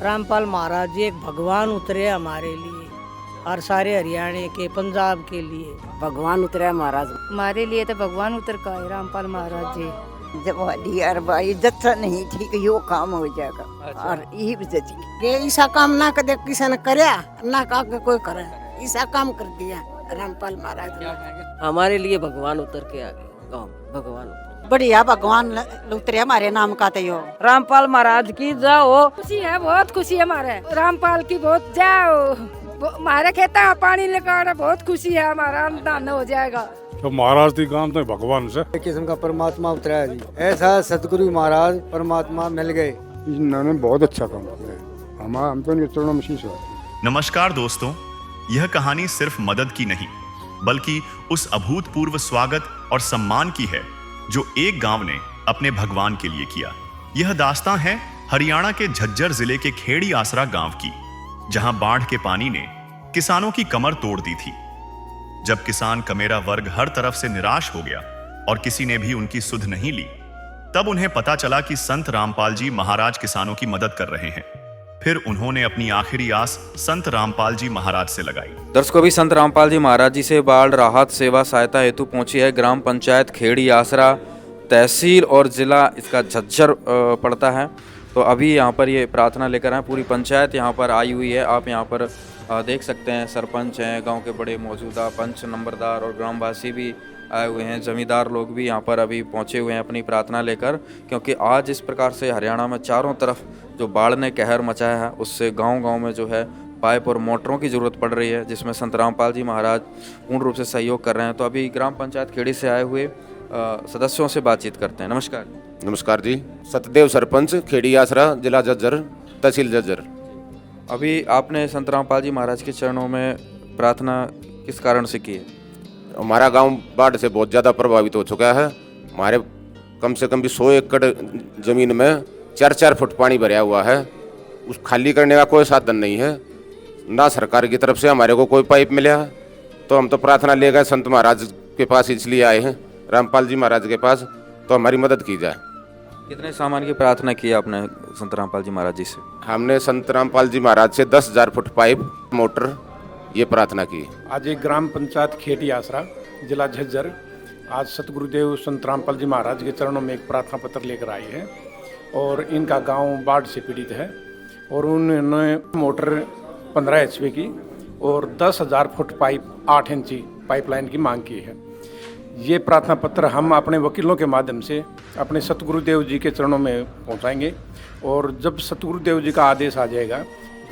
रामपाल महाराज जी एक भगवान उतरे हमारे लिए और सारे हरियाणा के पंजाब के लिए भगवान उतरा महाराज हमारे लिए तो भगवान उतर का है रामपाल महाराज जी। जब वाली अरबा इज्जत नहीं ठीक यो काम हो जाएगा। और यही इज्जत के ऐसा काम ना कदे किसी ने करया ना का कोई करे, ऐसा काम कर दिया रामपाल महाराज ने। हमारे लिए भगवान उतर के आ गए गाँव। भगवान बढ़िया भगवान उतरे हमारे नाम का तो रामपाल महाराज की जाओ। खुशी है, बहुत खुशी है हमारे रामपाल की, बहुत जाओ हमारे खेता में पानी लेकर बहुत खुशी है, हमारा अनुदान हो जाएगा। तो महाराज की काम तो भगवान से एक किस्म का परमात्मा उतरा है जी। ऐसा सतगुरु महाराज परमात्मा मिल गए। इन्होंने बहुत अच्छा काम किया है। हम तो इनके चरणों में शीश है। नमस्कार दोस्तों, यह कहानी सिर्फ मदद की नहीं बल्कि उस अभूतपूर्व स्वागत और सम्मान की है जो एक गांव ने अपने भगवान के लिए किया। यह दास्तां है हरियाणा के झज्जर जिले के खेड़ी आसरा गांव की, जहां बाढ़ के पानी ने किसानों की कमर तोड़ दी थी। जब किसान कमेरा वर्ग हर तरफ से निराश हो गया और किसी ने भी उनकी सुध नहीं ली, तब उन्हें पता चला कि संत रामपाल जी महाराज किसानों की मदद कर रहे हैं। फिर उन्होंने अपनी आखिरी आस संत रामपाल जी महाराज से लगाई। दर्शकों, भी संत रामपाल जी महाराज जी से बाढ़ राहत सेवा सहायता हेतु पहुंची है ग्राम पंचायत खेड़ी आसरा, तहसील और जिला इसका झज्जर पड़ता है। तो अभी यहाँ पर ये प्रार्थना लेकर आए, पूरी पंचायत यहाँ पर आई हुई है। आप यहाँ पर देख सकते हैं, सरपंच हैं, गांव के बड़े मौजूदा पंच नंबरदार और ग्रामवासी भी आए हुए हैं, जमींदार लोग भी यहाँ पर अभी पहुँचे हुए हैं अपनी प्रार्थना लेकर, क्योंकि आज इस प्रकार से हरियाणा में चारों तरफ जो बाढ़ ने कहर मचाया है उससे गांव-गांव में जो है पाइप और मोटरों की ज़रूरत पड़ रही है, जिसमें संत रामपाल जी महाराज पूर्ण रूप से सहयोग कर रहे हैं। तो अभी ग्राम पंचायत खेड़ी से आए हुए सदस्यों से बातचीत करते हैं। नमस्कार। नमस्कार जी। सतदेव सरपंच, खेड़ी आसरा, जिला झज्जर, तहसील झज्जर। अभी आपने संत रामपाल जी महाराज के चरणों में प्रार्थना किस कारण से की है? हमारा गांव बाढ़ से बहुत ज़्यादा प्रभावित हो चुका है। हमारे कम से कम भी 100 एकड़ ज़मीन में 4-4 फुट पानी भरा हुआ है। उस खाली करने का कोई साधन नहीं है, ना सरकार की तरफ से हमारे को कोई पाइप मिला। तो हम तो प्रार्थना ले गए संत महाराज के पास, इसलिए आए हैं रामपाल जी महाराज के पास, तो हमारी मदद की जाए। कितने सामान की प्रार्थना की आपने संत रामपाल जी महाराज जी से? हमने संत रामपाल जी महाराज से 10,000 फुट पाइप, मोटर, ये प्रार्थना की। आज एक ग्राम पंचायत खेड़ी आसरा, जिला झज्जर, आज सतगुरुदेव संत रामपाल जी महाराज के चरणों में एक प्रार्थना पत्र लेकर आई है। और इनका गांव बाढ़ से पीड़ित है और उन्होंने मोटर 15 HP की और 10,000 फुट पाइप 8 इंची पाइपलाइन की मांग की है। ये प्रार्थना पत्र हम अपने वकीलों के माध्यम से अपने सतगुरुदेव जी के चरणों में पहुंचाएंगे और जब सतगुरुदेव जी का आदेश आ जाएगा,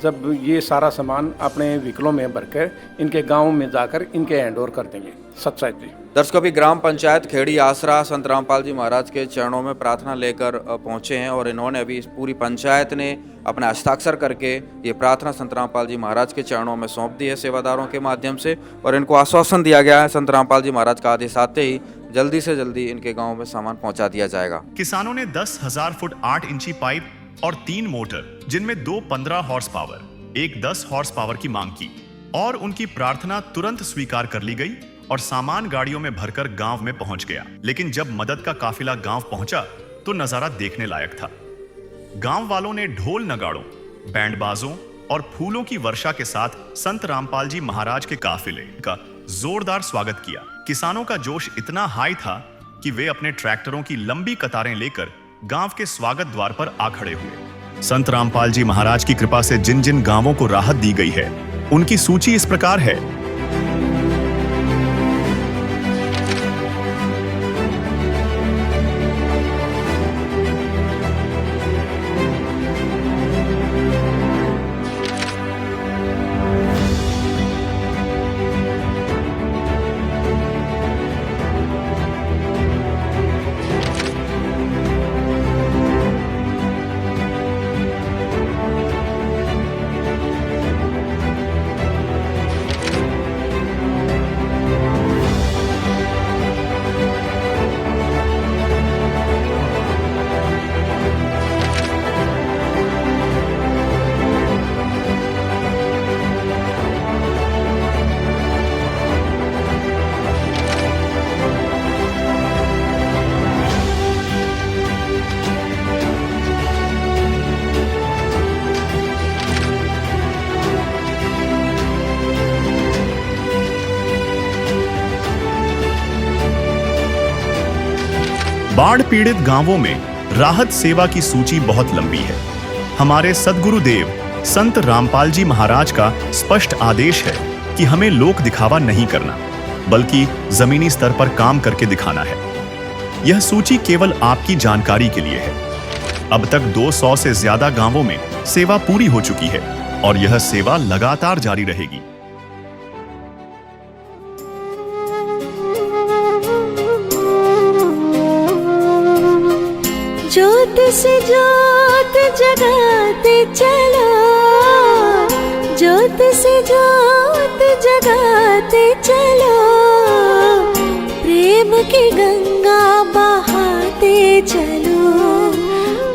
जब ये सारा सामान अपने व्हीकलों में भरकर इनके गांव में जाकर इनके हैंड ओवर कर देंगे। सच्चाई जी। दर्शकों, भी ग्राम पंचायत खेड़ी आसरा संत रामपाल जी महाराज के चरणों में प्रार्थना लेकर पहुंचे हैं और इन्होंने अभी इस पूरी पंचायत ने अपना हस्ताक्षर करके ये प्रार्थना संत रामपाल जी महाराज के चरणों में सौंप दी है सेवादारों के माध्यम से। और इनको आश्वासन दिया गया है संत रामपाल जी महाराज का आदेश आते ही जल्दी से जल्दी इनके गाँव में सामान पहुँचा दिया जाएगा। किसानों ने 10,000 फुट 8 इंची पाइप और 3 मोटर, जिनमें 2 15 हॉर्स पावर, एक 10 हॉर्स पावर की मांग की और उनकी प्रार्थना तुरंत स्वीकार कर ली गई और सामान गाड़ियों में भरकर गांव में पहुंच गया। लेकिन जब मदद का काफिला गांव पहुंचा तो नजारा देखने लायक था। गांव वालों ने ढोल नगाड़ों, बैंडबाजों और फूलों की वर्षा के साथ संत रामपाल जी महाराज के काफिले का जोरदार स्वागत किया। किसानों का जोश इतना हाई था कि वे अपने ट्रैक्टरों की लंबी कतारें लेकर गांव के स्वागत द्वार पर आ खड़े हुए। संत रामपाल जी महाराज की कृपा से जिन जिन गांवों को राहत दी गई है उनकी सूची इस प्रकार है। बाढ़ पीड़ित गांवों में राहत सेवा की सूची बहुत लंबी है। हमारे सद्गुरुदेव संत रामपाल जी महाराज का स्पष्ट आदेश है कि हमें लोक दिखावा नहीं करना, बल्कि जमीनी स्तर पर काम करके दिखाना है। यह सूची केवल आपकी जानकारी के लिए है। अब तक 200 से ज्यादा गांवों में सेवा पूरी हो चुकी है और यह सेवा लगातार जारी रहेगी। ज्योत से ज्योत जगाते चलो, ज्योत से ज्योत जगाते चलो, प्रेम की गंगा बहाते चलो,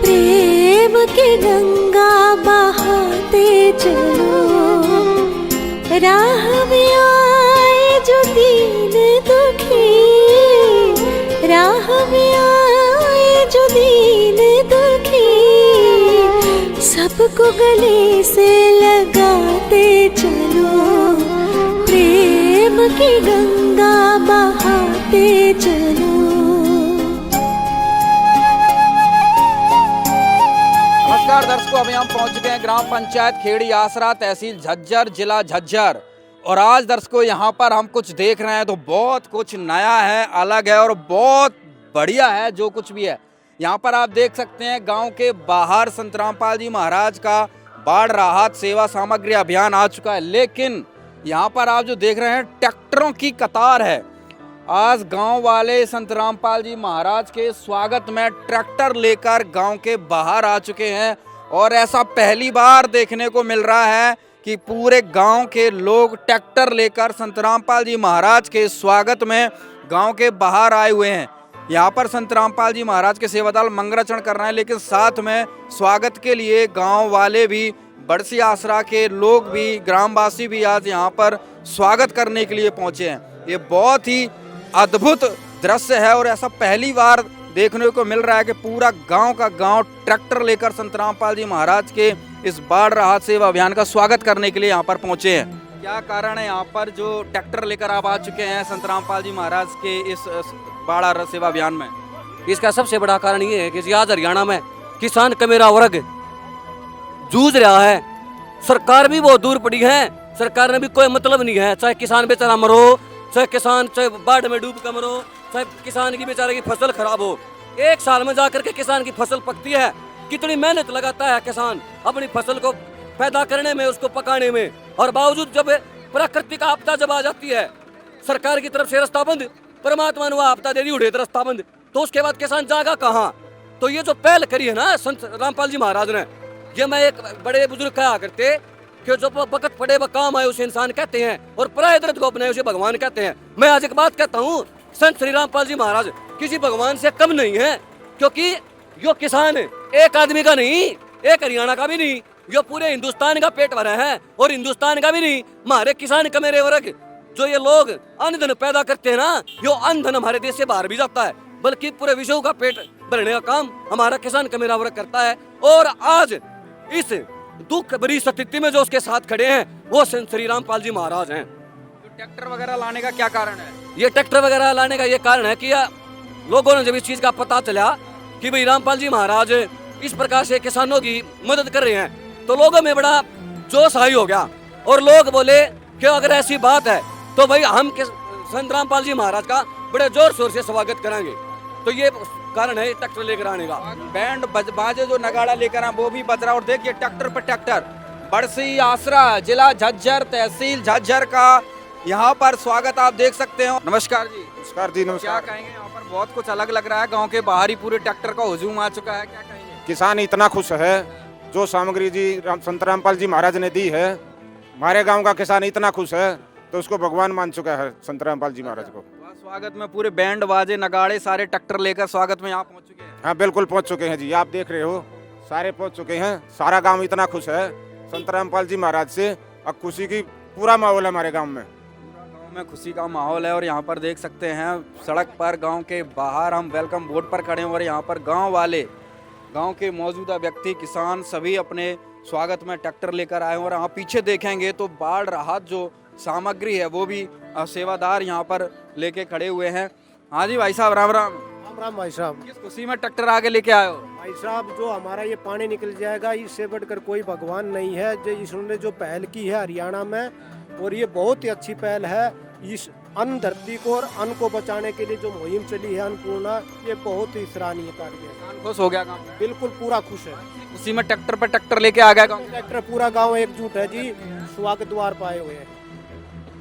प्रेम की गंगा बहाते चलो। राह में आए जो दीन दुखी, राह में आए जो दीन दुखी, सबको गले से लगाते चलो, प्रेम की गंगा बहाते चलो। नमस्कार दर्शकों, अभी हम पहुंच चुके हैं ग्राम पंचायत खेड़ी आसरा, तहसील झज्जर, जिला झज्जर। और आज दर्शकों यहाँ पर हम कुछ देख रहे हैं तो बहुत कुछ नया है, अलग है और बहुत बढ़िया है जो कुछ भी है। यहाँ पर आप देख सकते हैं गांव के बाहर संत रामपाल जी महाराज का बाढ़ राहत सेवा सामग्री अभियान आ चुका है, लेकिन यहाँ पर आप जो देख रहे हैं ट्रैक्टरों की कतार है। आज गांव वाले संत रामपाल जी महाराज के स्वागत में ट्रैक्टर लेकर गांव के बाहर आ चुके हैं और ऐसा पहली बार देखने को मिल रहा है कि पूरे गांव के लोग ट्रैक्टर लेकर संत रामपाल जी महाराज के स्वागत में गांव के बाहर आए हुए हैं। यहाँ पर संत रामपाल जी महाराज के सेवादार मंगलाचरण कर रहे हैं, लेकिन साथ में स्वागत के लिए गांव वाले भी, बड़सी आसरा के लोग भी, ग्रामवासी भी आज यहाँ पर स्वागत करने के लिए पहुँचे हैं। ये बहुत ही अद्भुत दृश्य है और ऐसा पहली बार देखने को मिल रहा है कि पूरा गांव का गांव ट्रैक्टर लेकर संत रामपाल जी महाराज के इस बाढ़ राहत सेवा अभियान का स्वागत करने के लिए यहाँ पर पहुंचे हैं। क्या कारण है यहाँ पर जो ट्रैक्टर लेकर आप आ चुके हैं संत रामपाल जी महाराज के इस बाढ़ राहत सेवा अभियान में? इसका सबसे बड़ा कारण ये है कि आज हरियाणा में किसान कमेरा वर्ग जूझ रहा है। सरकार भी बहुत दूर पड़ी है, सरकार ने भी कोई मतलब नहीं है। चाहे किसान बेचारा मरो, चाहे बाढ़ में डूब कर मरो, चाहे किसान की बेचारे की फसल खराब हो, एक साल में जाकर के किसान की फसल पकती है। कितनी मेहनत लगाता है किसान अपनी फसल को पैदा करने में, उसको पकाने में, और बावजूद जब प्राकृतिक आपदा जब आ जाती है, सरकार की तरफ से रास्ता बंद, परमात्मा ने वह आपदा दे दी, उड़े रास्ता बंद, तो उसके बाद किसान जागा कहाँ? तो ये जो पहल करी है ना संत रामपाल जी महाराज ने, ये मैं एक बड़े बुजुर्ग कहा करते कि जो वक्त पड़े वह काम आए उसे इंसान कहते हैं और पराये दर्द को अपनाए उसे भगवान कहते हैं। मैं आज एक बात कहता हूँ, संत श्री रामपाल जी महाराज किसी भगवान से कम नहीं है, क्योंकि यो किसान एक आदमी का नहीं, एक हरियाणा का भी नहीं, यो पूरे हिंदुस्तान का पेट भरा है। और हिंदुस्तान का भी नहीं, हमारे किसान कमेरे वर्ग जो ये लोग अन्न धन पैदा करते हैं ना, यो अन्न धन हमारे देश से बाहर भी जाता है, बल्कि पूरे विश्व का पेट भरने का काम हमारा किसान कमेरा वर्ग करता है। और आज इस दुख भरी स्थिति में जो उसके साथ खड़े हैं वो संत श्री रामपाल जी महाराज हैं। तो ट्रैक्टर वगैरह लाने का क्या कारण है? ये ट्रैक्टर वगैरह लाने का ये कारण है कि लोगों ने जब इस चीज का पता चला कि भाई रामपाल जी महाराज इस प्रकार से किसानों की मदद कर रहे हैं, तो लोगों में बड़ा जोश हाई हो गया और लोग बोले कि अगर ऐसी बात है तो भाई हम संत रामपाल जी महाराज का बड़े जोर शोर से स्वागत करेंगे। तो ये कारण है ट्रैक्टर लेकर आने का। बैंड बाजे जो नगाड़ा लेकर आए वो भी बज रहा, और देखिए ट्रैक्टर पर ट्रैक्टर, बड़सी आसरा, जिला झज्जर, तहसील झज्जर का यहाँ पर स्वागत आप देख सकते हो। नमस्कार जी। नमस्कार जी, नमस्कार। क्या कहेंगे, यहाँ पर बहुत कुछ अलग लग रहा है, गांव के बाहर ही पूरे ट्रैक्टर का हुजूम आ चुका है, क्या कहेंगे? किसान इतना खुश है, जो सामग्री जी संत रामपाल जी महाराज ने दी है, हमारे गांव का किसान इतना खुश है तो उसको भगवान मान चुका है संत रामपाल जी महाराज को। स्वागत में पूरे बैंड बाजे नगाड़े सारे ट्रैक्टर लेकर स्वागत में यहाँ पहुँच चुके हैं। हाँ बिल्कुल पहुँच चुके हैं जी, आप देख रहे हो सारे पहुँच चुके हैं। सारा गाँव इतना खुश है संत रामपाल जी महाराज से, और खुशी की पूरा माहौल है हमारे गाँव में। गाँव में खुशी का माहौल है और यहाँ पर देख सकते हैं सड़क पर गाँव के बाहर हम वेलकम बोर्ड पर खड़े हैं और यहाँ पर गाँव वाले, गाँव के मौजूदा व्यक्ति, किसान सभी अपने स्वागत में ट्रैक्टर लेकर आए हैं। और यहाँ पीछे देखेंगे तो बाढ़ राहत जो सामग्री है वो भी सेवादार यहाँ पर लेके खड़े हुए हैं। हाँ जी भाई साहब, राम राम। राम राम भाई साहब। किस खुशी में ट्रैक्टर आगे लेके आए हो? भाई साहब जो हमारा ये पानी निकल जाएगा, इससे बढ़कर कोई भगवान नहीं है। जो इसने जो पहल की है हरियाणा में, और ये बहुत ही अच्छी पहल है। इस अन्न धरती को और अन्न को बचाने के लिए जो मुहिम चली है अन्नपूर्णा, ये बहुत ही सराहनीय कार्य है। खुश हो गया गाँव में? बिल्कुल पूरा खुश है। उसी में ट्रैक्टर पे ट्रैक्टर लेके आ गया गाँव। ट्रैक्टर पूरा गाँव एकजुट है जी, स्वागत द्वार पाए हुए हैं।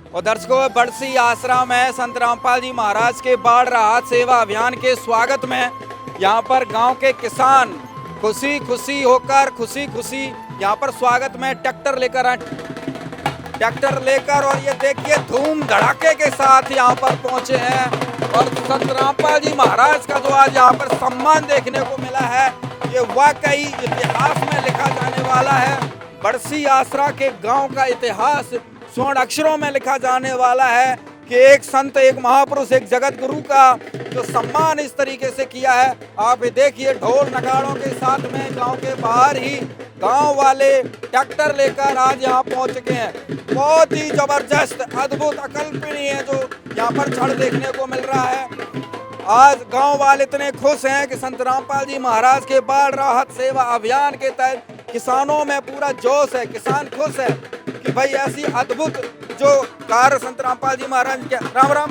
और दर्शकों, बड़सी आश्रम में संत रामपाल जी महाराज के बाढ़ राहत सेवा अभियान के स्वागत में यहाँ पर गांव के किसान खुशी खुशी होकर यहाँ पर स्वागत में ट्रैक्टर लेकर आए। ट्रैक्टर लेकर और ये देखिए धूम धड़ाके के साथ यहाँ पर पहुंचे हैं। और संत रामपाल जी महाराज का जो आज यहाँ पर सम्मान देखने को मिला है, ये वाकई इतिहास में लिखा जाने वाला है। बड़सी आसरा के गांव का इतिहास स्वर्ण अक्षरों में लिखा जाने वाला है कि एक संत, एक महापुरुष, एक जगत गुरु का जो सम्मान इस तरीके से किया है। आप ये देखिए ढोल नगाड़ों के साथ में गांव के बाहर ही गांव वाले ट्रैक्टर लेकर आज यहाँ पहुंच चुके हैं। बहुत ही जबरदस्त, अद्भुत, अकल्पनीय जो यहाँ पर क्षण देखने को मिल रहा है। आज गांव वाले इतने खुश हैं कि संत रामपाल जी महाराज के बाढ़ राहत सेवा अभियान के तहत किसानों में पूरा जोश है। किसान खुश है कि भाई ऐसी अद्भुत जो कार्य संत रामपाल जी महाराज के। राम राम।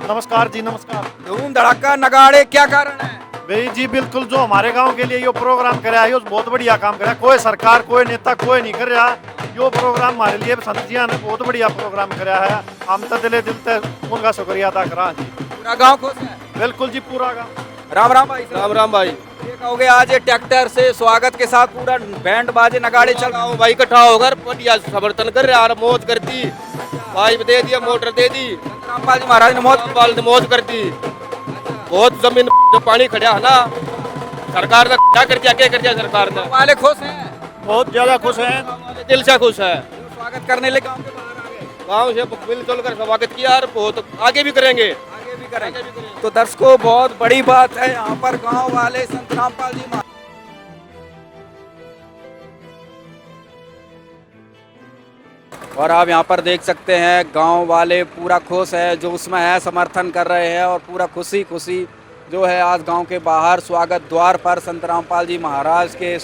नमस्कार जी, नमस्कार। धूम धड़ाका नगाड़े, क्या कारण है? भाई जी बिल्कुल, जो हमारे गांव के लिए ये प्रोग्राम कराया है, बहुत बढ़िया काम कराया। कोई सरकार, कोई नेता, कोई नहीं कर रहा। यो प्रोग्राम हमारे लिए संत जी ने बहुत बढ़िया प्रोग्राम कराया है। हम तो दिल से उनका शुक्रिया अदा करा जी। पूरा गाँव खुश है? बिल्कुल जी, पूरा गाँव। राम राम भाई। राम राम भाई। ये कहोगे आज ये ट्रैक्टर से स्वागत के साथ पूरा बैंड बाजे नगाड़े चल रहा हूँ भाई, इकट्ठा होकर बढ़िया समर्थन कर रहे हैं, मौज कर दी। पाइप दे दिया, मोटर दे दी। रामपाल जी महाराज ने मौज कर दी। बहुत जमीन जो पानी खड़ा है ना, सरकार ने क्या कर दिया, क्या कर दिया सरकार ने। वाले खुश हैं? बहुत ज्यादा खुश हैं, दिल से खुश है। स्वागत करने ले गाँव के बाहर आ गए। गाँव से मिलजुल कर स्वागत किया और बहुत आगे भी करेंगे। तो दर्शकों, बहुत बड़ी बात है, यहाँ पर गांव वाले संत रामपाल जी महाराज। और आप यहाँ पर देख सकते हैं गांव वाले पूरा खुश है, जो उसमें है समर्थन कर रहे हैं और पूरा खुशी जो है आज गांव के बाहर स्वागत द्वार पर संत रामपाल जी महाराज के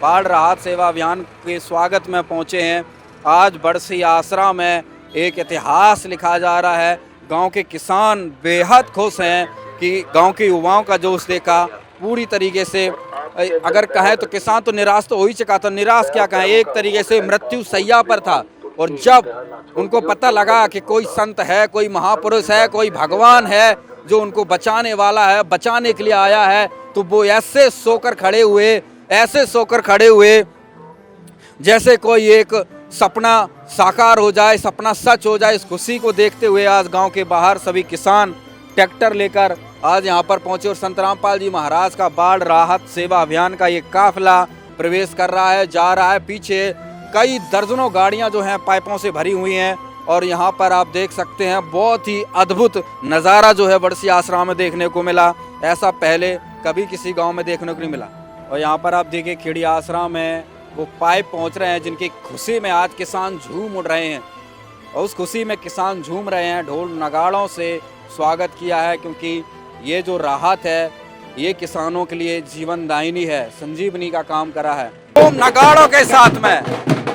बाढ़ राहत सेवा अभियान के स्वागत में पहुँचे हैं। आज बड़सी आसरा में एक इतिहास लिखा जा रहा है। गांव के किसान बेहद खुश हैं कि गांव के युवाओं का जोश देखा पूरी तरीके से। अगर कहें तो किसान तो निराश तो हो ही चुका था। निराश क्या कहें, एक तरीके से मृत्यु सैया पर था। और जब उनको पता लगा कि कोई संत है, कोई महापुरुष है, कोई भगवान है जो उनको बचाने वाला है, बचाने के लिए आया है, तो वो ऐसे सोकर खड़े हुए जैसे कोई एक सपना साकार हो जाए, सपना सच हो जाए। इस खुशी को देखते हुए आज गांव के बाहर सभी किसान ट्रैक्टर लेकर आज यहां पर पहुंचे और संत रामपाल जी महाराज का बाढ़ राहत सेवा अभियान का ये काफिला प्रवेश कर रहा है, जा रहा है। पीछे कई दर्जनों गाड़ियां जो हैं पाइपों से भरी हुई हैं और यहां पर आप देख सकते हैं बहुत ही अद्भुत नज़ारा जो है बड़सी आश्रम में देखने को मिला। ऐसा पहले कभी किसी गाँव में देखने को नहीं मिला। और यहाँ पर आप देखिए खेड़ी आश्रम में वो पाइप पहुंच रहे हैं, जिनकी खुशी में आज किसान झूम उड़ रहे हैं। और उस खुशी में किसान झूम रहे हैं, ढोल नगाड़ों से स्वागत किया है, क्योंकि ये जो राहत है ये किसानों के लिए जीवन दायिनी है, संजीवनी का काम करा है। धूम नगाड़ों के साथ में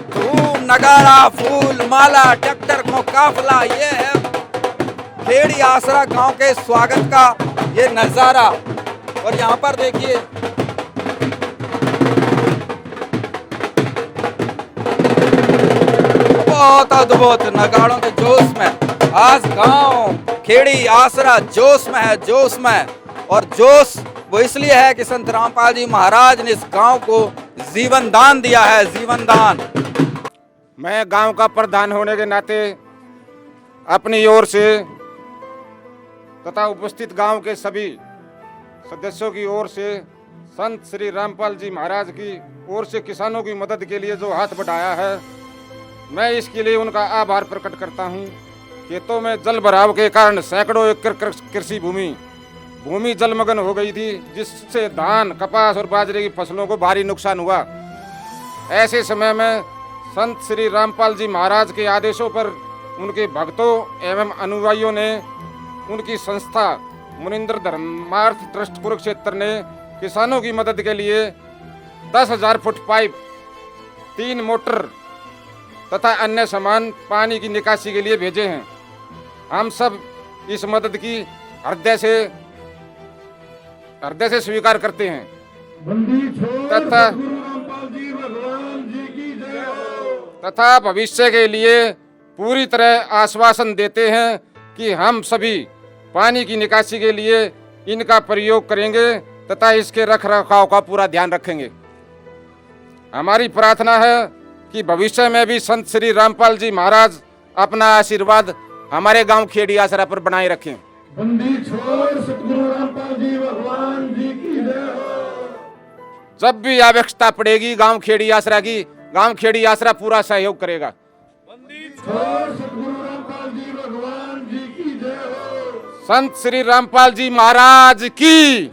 धूम नगाड़ा, फूल माला, ट्रैक्टर को काफिला, ये है खेड़ी आसरा गांव के स्वागत का ये नजारा। और यहाँ पर देखिए बहुत अद्भुत नगाड़ों के जोश में आज गांव खेड़ी आसरा जोश में। और जोश वो इसलिए है कि संत रामपाल जी महाराज ने इस गांव को जीवन दान दिया है, जीवन दान। मैं गांव का प्रधान होने के नाते अपनी ओर से तथा उपस्थित गांव के सभी सदस्यों की ओर से संत श्री रामपाल जी महाराज की ओर से किसानों की मदद के लिए जो हाथ बढ़ाया है, मैं इसके लिए उनका आभार प्रकट करता हूं। खेतों में जल भराव के कारण सैकड़ों एकड़ कृषि भूमि जलमग्न हो गई थी, जिससे धान, कपास और बाजरे की फसलों को भारी नुकसान हुआ। ऐसे समय में संत श्री रामपाल जी महाराज के आदेशों पर उनके भक्तों एवं अनुयायियों ने उनकी संस्था मुनिंद्र धर्मार्थ ट्रस्ट कुरुक्षेत्र ने किसानों की मदद के लिए 10,000 फुट पाइप, 3 मोटर तथा अन्य सामान पानी की निकासी के लिए भेजे हैं। हम सब इस मदद की हृदय से स्वीकार करते हैं तथा भविष्य के लिए पूरी तरह आश्वासन देते हैं कि हम सभी पानी की निकासी के लिए इनका प्रयोग करेंगे तथा इसके रखरखाव का पूरा ध्यान रखेंगे। हमारी प्रार्थना है कि भविष्य में भी संत श्री रामपाल जी महाराज अपना आशीर्वाद हमारे गांव खेड़ी आसरा पर बनाए रखें। जब भी आवश्यकता पड़ेगी गांव खेड़ी आसरा की, गांव खेड़ी आसरा पूरा सहयोग करेगा। संत श्री रामपाल जी महाराज की,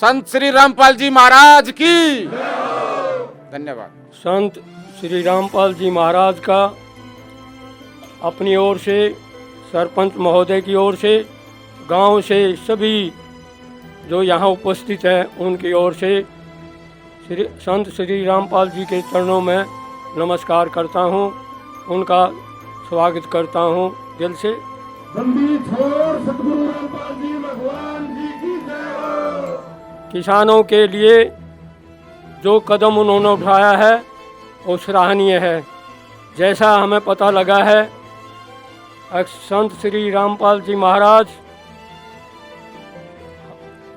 संत श्री रामपाल जी महाराज की धन्यवाद। संत श्री रामपाल जी महाराज का अपनी ओर से, सरपंच महोदय की ओर से, गांव से सभी जो यहाँ उपस्थित हैं उनकी ओर से संत श्री रामपाल जी के चरणों में नमस्कार करता हूँ, उनका स्वागत करता हूँ दिल से। किसानों के लिए जो कदम उन्होंने उठाया है वो सराहनीय है। जैसा हमें पता लगा है, संत श्री रामपाल जी महाराज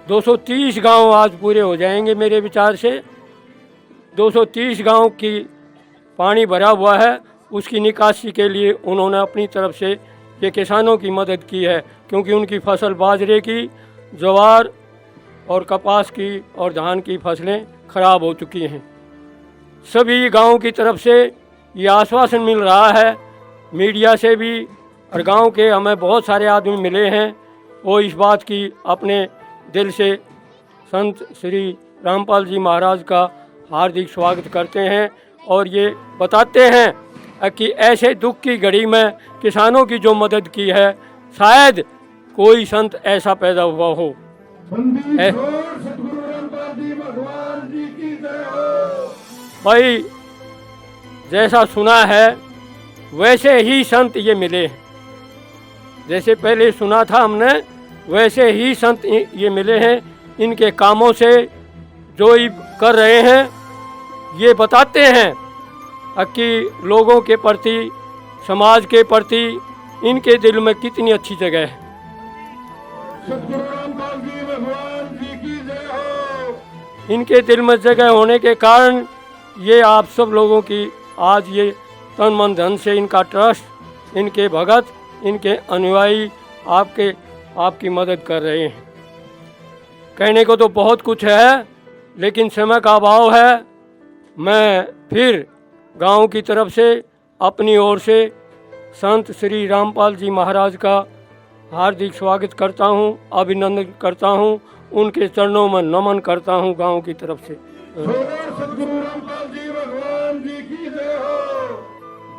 230 गांव आज पूरे हो जाएंगे मेरे विचार से। 230 गांव की पानी भरा हुआ है, उसकी निकासी के लिए उन्होंने अपनी तरफ से ये किसानों की मदद की है, क्योंकि उनकी फसल बाजरे की, ज्वार और कपास की और धान की फसलें खराब हो चुकी हैं। सभी गांव की तरफ से ये आश्वासन मिल रहा है, मीडिया से भी, और गांव के हमें बहुत सारे आदमी मिले हैं, वो इस बात की अपने दिल से संत श्री रामपाल जी महाराज का हार्दिक स्वागत करते हैं और ये बताते हैं कि ऐसे दुख की घड़ी में किसानों की जो मदद की है, शायद कोई संत ऐसा पैदा हुआ हो। भाई जैसा सुना है वैसे ही संत ये मिले, जैसे पहले सुना था हमने वैसे ही संत ये मिले हैं। इनके कामों से जो ये कर रहे हैं ये बताते हैं कि लोगों के प्रति, समाज के प्रति इनके दिल में कितनी अच्छी जगह है। इनके दिल में जगह होने के कारण ये आप सब लोगों की आज ये तन मन धन से इनका ट्रस्ट, इनके भगत, इनके अनुयायी आपकी मदद कर रहे हैं। कहने को तो बहुत कुछ है, लेकिन समय का अभाव है। मैं फिर गांव की तरफ से, अपनी ओर से संत श्री रामपाल जी महाराज का हार्दिक स्वागत करता हूं, अभिनंदन करता हूं, उनके चरणों में नमन करता हूं गांव की तरफ से।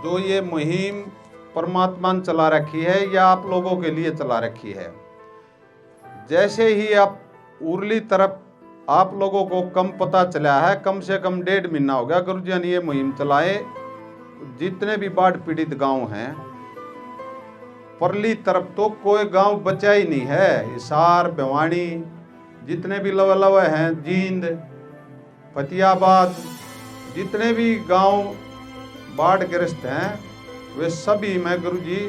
जो ये मुहिम परमात्मा ने चला रखी है या आप लोगों के लिए चला रखी है, जैसे ही आप उरली तरफ आप लोगों को कम पता चला है, कम से कम 1.5 महीना हो गया गुरुजी ने ये मुहिम चलाए। जितने भी बाढ़ पीड़ित गांव हैं, परली तरफ तो कोई गांव बचा ही नहीं है। हिसार, भिवानी, जितने भी लव हैं, जींद, फतियाबाद, जितने भी गांव बाढ़ ग्रस्त हैं, वे सभी में गुरुजी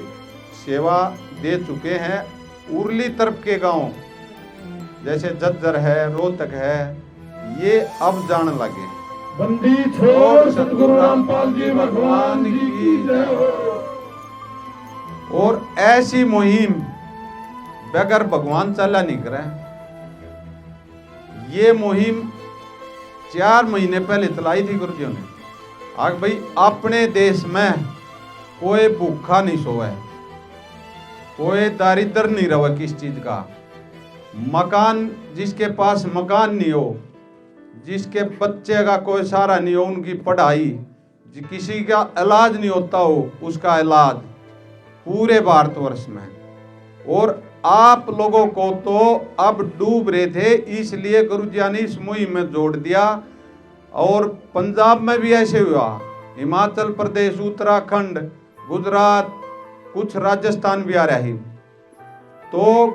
सेवा दे चुके हैं। उरली तरफ के गांव जैसे झज्जर है, रोहतक है, ये अब जाने लगे। बंदी छोड़ सतगुरु रामपाल जी भगवान की जय हो। और ऐसी मुहिम बगैर भगवान चला नहीं करे। ये मुहिम 4 महीने पहले चलाई थी गुरुजियों ने। आग भाई अपने देश में कोई भूखा नहीं सोए, कोई दारिद्र नहीं रहे किस चीज का। मकान, जिसके पास मकान नहीं हो, जिसके बच्चे का कोई सहारा नहीं हो, उनकी पढ़ाई, किसी का इलाज नहीं होता हो, उसका इलाज पूरे भारतवर्ष में। और आप लोगों को तो अब डूब रहे थे, इसलिए गुरुजी ने इस मुहिम में जोड़ दिया। और पंजाब में भी ऐसे हुआ, हिमाचल प्रदेश, उत्तराखंड, गुजरात, कुछ राजस्थान भी आ रहा है। तो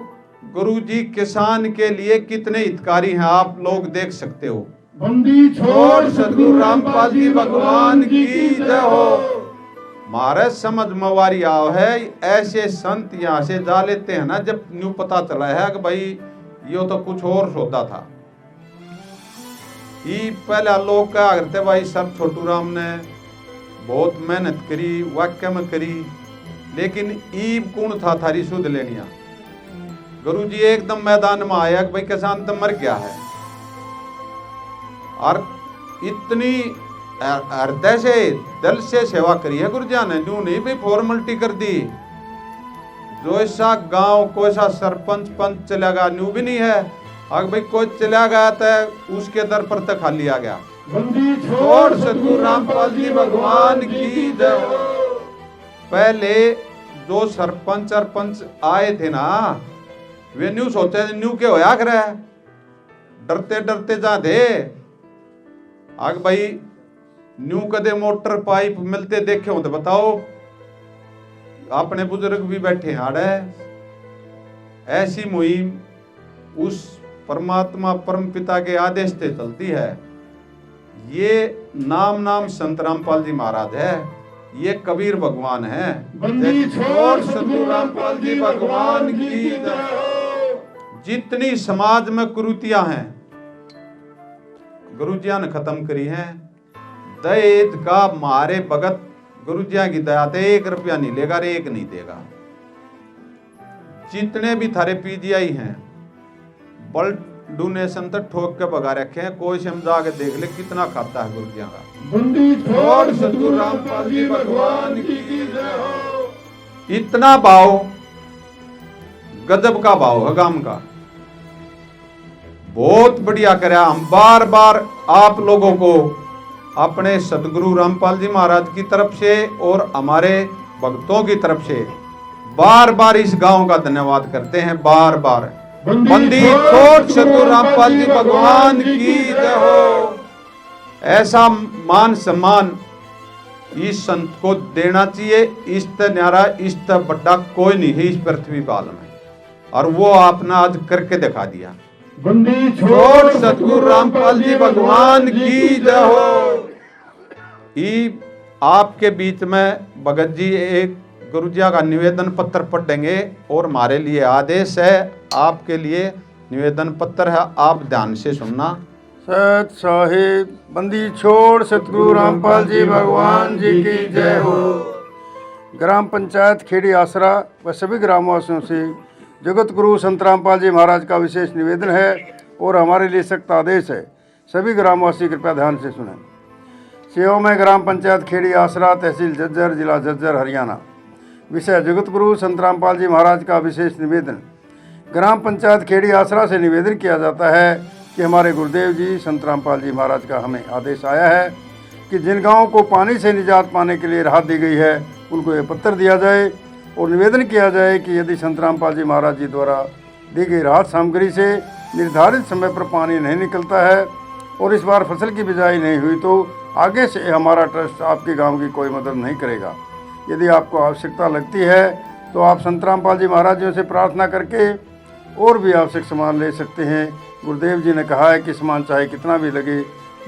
गुरुजी किसान के लिए कितने हितकारी हैं आप लोग देख सकते हो। बंदी छोड़ सदगुरु रामपाल जी भगवान की जय हो। महाराज समझ मवारी आओ है, ऐसे संत यहाँ से जा लेते हैं ना, जब न्यू पता चला है कि भाई ये तो कुछ और सौदा था। ये पहले लोग क्या करते भाई, सर छोटू राम ने बहुत मेहनत करी, वाक्य में करी, लेकिन ईब कौन था थारी सुध लेनिया। गुरुजी एकदम मैदान में आया कि भाई किसान तो मर गया है, और इतनी हृदय से दिल से सेवा करी है गुरुजी ने, न्यू नहीं भाई फॉर्मेलिटी कर दी। जो ऐसा गांव को ऐसा सरपंच पंच चलेगा न्यू भी नहीं है, अगर भाई कोई चला गया तो उसके दर पर तक खाली आ गया। छोड़ सदगुरु रामपाल जी भगवान की जय। पहले जो सरपंच और पंच आए थे ना, वे न्यू सोचे न्यू के होया करे, डरते डरते जा थे। आग भाई न्यू कदे मोटर पाइप मिलते देखे हो तो बताओ, अपने बुजुर्ग भी बैठे आड़े। ऐसी मुहिम उस परमात्मा परम पिता के आदेश से चलती है। ये नाम संत रामपाल जी महाराज है, ये कबीर भगवान है। छोड़ सदगुरु रामपाल जी भगवान की जय। जितनी समाज में कुरीतियां हैं गुरुजिया ने खत्म करी हैं। दहेज का मारे भगत गुरुजिया की दया ते 1 रुपया नहीं लेगा, एक नहीं देगा। जितने भी थारे पीजीआई हैं बल्क डोनेशन तक ठोक के भगा रखे हैं, कोई से हम जाके देख ले कितना खाता है गुरुजिया का। छोड़ सदगुरु रामपाल जी भगवान की जय हो। इतना भाव, गजब का भाव है गांव का, बहुत बढ़िया करा। हम बार बार आप लोगों को अपने सदगुरु रामपाल जी महाराज की तरफ से और हमारे भक्तों की तरफ से बार बार इस गांव का धन्यवाद करते हैं। बार बार बंदी छोड़ सदगुरु रामपाल जी भगवान की जय हो। ऐसा मान सम्मान इस संत को देना चाहिए। इस न्यारा इस बड़ा कोई नहीं है इस पृथ्वी काल में, और वो आपने आज करके दिखा दिया। बंदी छोड़ सदगुरु रामपाल जी भगवान की जय हो। आपके बीच में भगत जी एक गुरुजिया का निवेदन पत्र पढ़ेंगे और हमारे लिए आदेश है, आपके लिए निवेदन पत्र है, आप ध्यान से सुनना। सत साहिब बंदी छोड़ सतगुरु रामपाल जी भगवान जी की जय हो। ग्राम पंचायत खेड़ी आसरा व सभी ग्रामवासियों से जगत गुरु संत रामपाल जी महाराज का विशेष निवेदन है और हमारे लिए सख्त आदेश है। सभी ग्रामवासी कृपया ध्यान से सुनें। सेवा में ग्राम पंचायत खेड़ी आसरा, तहसील झज्जर, जिला झज्जर, हरियाणा। विषय जगत गुरु संत रामपाल जी महाराज का विशेष निवेदन। ग्राम पंचायत खेड़ी आसरा से निवेदन किया जाता है कि हमारे गुरुदेव जी संत रामपाल जी महाराज का हमें आदेश आया है कि जिन गाँवों को पानी से निजात पाने के लिए राहत दी गई है उनको ये पत्र दिया जाए और निवेदन किया जाए कि यदि संत रामपाल जी महाराज जी द्वारा दी गई राहत सामग्री से निर्धारित समय पर पानी नहीं निकलता है और इस बार फसल की बिजाई नहीं हुई तो आगे से हमारा ट्रस्ट आपके गांव की कोई मदद नहीं करेगा। यदि आपको आवश्यकता लगती है तो आप संत रामपाल जी महाराज जी से प्रार्थना करके और भी आवश्यक सामान ले सकते हैं। गुरुदेव जी ने कहा है कि सामान चाहे कितना भी लगे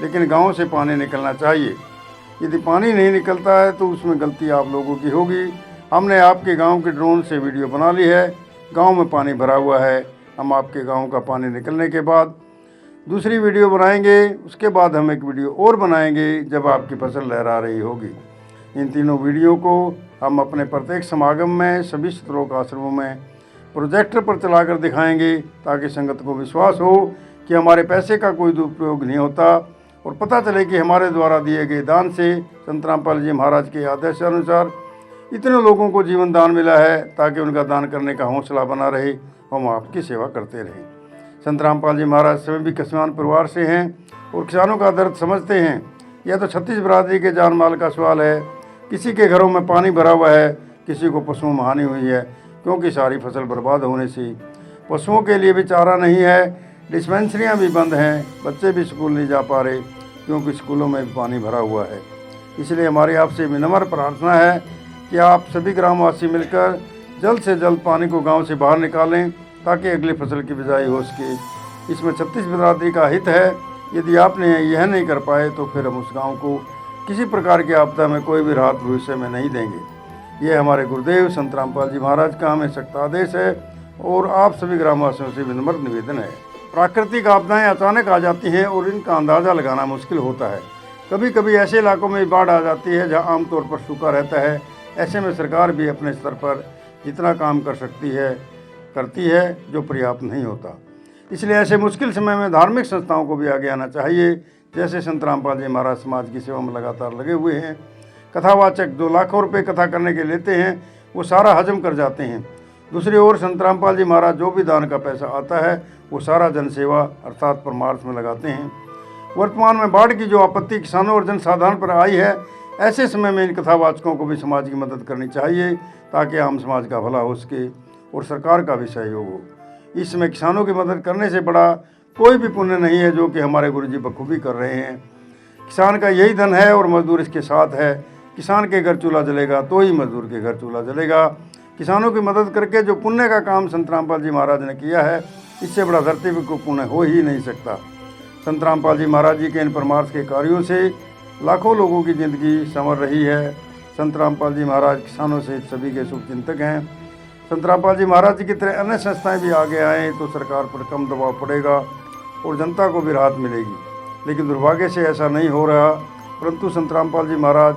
लेकिन गाँव से पानी निकलना चाहिए। यदि पानी नहीं निकलता है तो उसमें गलती आप लोगों की होगी। हमने आपके गांव के ड्रोन से वीडियो बना ली है। गांव में पानी भरा हुआ है। हम आपके गांव का पानी निकलने के बाद दूसरी वीडियो बनाएंगे। उसके बाद हम एक वीडियो और बनाएंगे जब आपकी फसल लहरा रही होगी। इन तीनों वीडियो को हम अपने प्रत्येक समागम में सभी श्लोक आश्रमों में प्रोजेक्टर पर चलाकर दिखाएंगे ताकि संगत को विश्वास हो कि हमारे पैसे का कोई दुरुपयोग नहीं होता और पता चले कि हमारे द्वारा दिए गए दान से संत रामपाल जी महाराज के आदेशानुसार इतने लोगों को जीवन दान मिला है ताकि उनका दान करने का हौसला बना रहे। हम आपकी सेवा करते रहें। संत रामपाल जी महाराज सभी भी किसान परिवार से हैं और किसानों का दर्द समझते हैं। यह तो 36 बरादरी के जान माल का सवाल है। किसी के घरों में पानी भरा हुआ है, किसी को पशुओं में हानि हुई है, क्योंकि सारी फसल बर्बाद होने से पशुओं के लिए भी चारा नहीं है, डिस्पेंसरियाँ भी बंद हैं, बच्चे भी स्कूल नहीं जा पा रहे क्योंकि स्कूलों में भी पानी भरा हुआ है। इसलिए हमारी आपसे विनम्र प्रार्थना है कि आप सभी ग्रामवासी मिलकर जल्द से जल्द पानी को गांव से बाहर निकालें ताकि अगली फसल की बिजाई हो सके। इसमें 36 बिरादरी का हित है। यदि आपने यह नहीं कर पाए तो फिर हम उस गांव को किसी प्रकार की आपदा में कोई भी राहत भविष्य में नहीं देंगे। ये हमारे गुरुदेव संत रामपाल जी महाराज का हमें सख्त आदेश है और आप सभी ग्रामवासियों से विनम्र निवेदन है। प्राकृतिक आपदाएं अचानक आ जाती हैं और इनका अंदाज़ा लगाना मुश्किल होता है। कभी कभी ऐसे इलाकों में बाढ़ आ जाती है जहां आमतौर पर सूखा रहता है। ऐसे में सरकार भी अपने स्तर पर जितना काम कर सकती है करती है, जो पर्याप्त नहीं होता। इसलिए ऐसे मुश्किल समय में धार्मिक संस्थाओं को भी आगे आना चाहिए। जैसे संत रामपाल जी महाराज समाज की सेवा में लगातार लगे हुए हैं। कथावाचक जो लाखों रुपए कथा करने के लेते हैं वो सारा हजम कर जाते हैं। दूसरी ओर संत रामपाल जी महाराज जो भी दान का पैसा आता है वो सारा जनसेवा अर्थात परमार्थ में लगाते हैं। वर्तमान में बाढ़ की जो आपत्ति किसानों और जनसाधारण पर आई है, ऐसे समय में इन कथावाचकों को भी समाज की मदद करनी चाहिए ताकि आम समाज का भला हो सके और सरकार का भी सहयोग हो। इस समय किसानों की मदद करने से बड़ा कोई भी पुण्य नहीं है, जो कि हमारे गुरुजी बखूबी कर रहे हैं। किसान का यही धन है और मजदूर इसके साथ है। किसान के घर चूल्हा जलेगा तो ही मजदूर के घर चूल्हा जलेगा। किसानों की मदद करके जो पुण्य का काम संत रामपाल जी महाराज ने किया है, इससे बड़ा धरती पर कोई पुण्य हो ही नहीं सकता। संत रामपाल जी महाराज जी के इन परमार्थ के कार्यों से लाखों लोगों की ज़िंदगी संवर रही है। संत रामपाल जी महाराज किसानों सहित सभी के शुभ चिंतक हैं। संत रामपाल जी महाराज जी की तरह अन्य संस्थाएं भी आगे आएँ तो सरकार पर कम दबाव पड़ेगा और जनता को भी राहत मिलेगी। लेकिन दुर्भाग्य से ऐसा नहीं हो रहा, परंतु संत रामपाल जी महाराज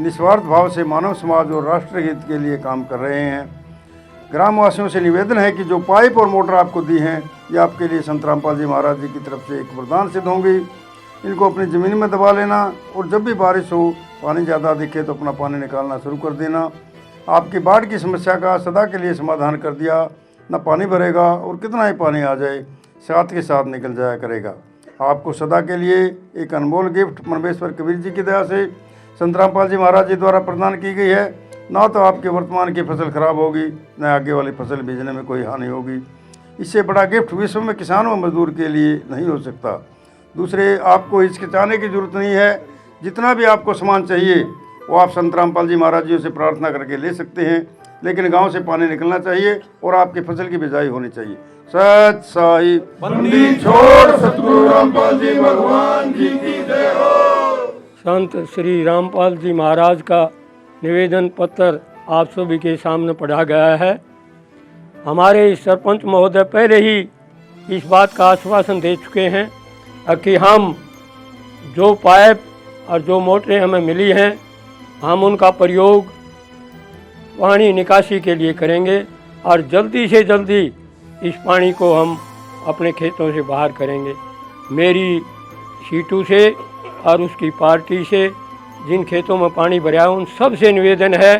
निस्वार्थ भाव से मानव समाज और राष्ट्र हित के लिए काम कर रहे हैं। ग्रामवासियों से निवेदन है कि जो पाइप और मोटर आपको दी हैं, ये आपके लिए संत रामपाल जी महाराज जी की तरफ से एक वरदान सिद्ध होंगी। इनको अपनी ज़मीन में दबा लेना और जब भी बारिश हो, पानी ज़्यादा दिखे तो अपना पानी निकालना शुरू कर देना। आपकी बाढ़ की समस्या का सदा के लिए समाधान कर दिया। न पानी भरेगा और कितना ही पानी आ जाए साथ के साथ निकल जाया करेगा। आपको सदा के लिए एक अनमोल गिफ्ट परमेश्वर कबीर जी की दया से संत रामपाल जी महाराज जी द्वारा प्रदान की गई है। ना तो आपके वर्तमान की फसल खराब होगी, न आगे वाली फसल बीजने में कोई हानि होगी। इससे बड़ा गिफ्ट विश्व में किसान व मजदूर के लिए नहीं हो सकता। दूसरे, आपको हिचकिचाने की जरूरत नहीं है। जितना भी आपको सामान चाहिए वो आप संत रामपाल जी महाराज जी से प्रार्थना करके ले सकते हैं, लेकिन गांव से पानी निकलना चाहिए और आपकी फसल की बिजाई होनी चाहिए। सत साई बंदी छोड़ सतगुरु रामपाल जी भगवान जी की जय हो। संत श्री रामपाल जी महाराज का निवेदन पत्र आप सभी के सामने पढ़ा गया है। हमारे सरपंच महोदय पहले ही इस बात का आश्वासन दे चुके हैं कि हम जो पाइप और जो मोटरें हमें मिली हैं, हम उनका प्रयोग पानी निकासी के लिए करेंगे और जल्दी से जल्दी इस पानी को हम अपने खेतों से बाहर करेंगे। मेरी सीटू से और उसकी पार्टी से जिन खेतों में पानी भरा है उन सब से निवेदन है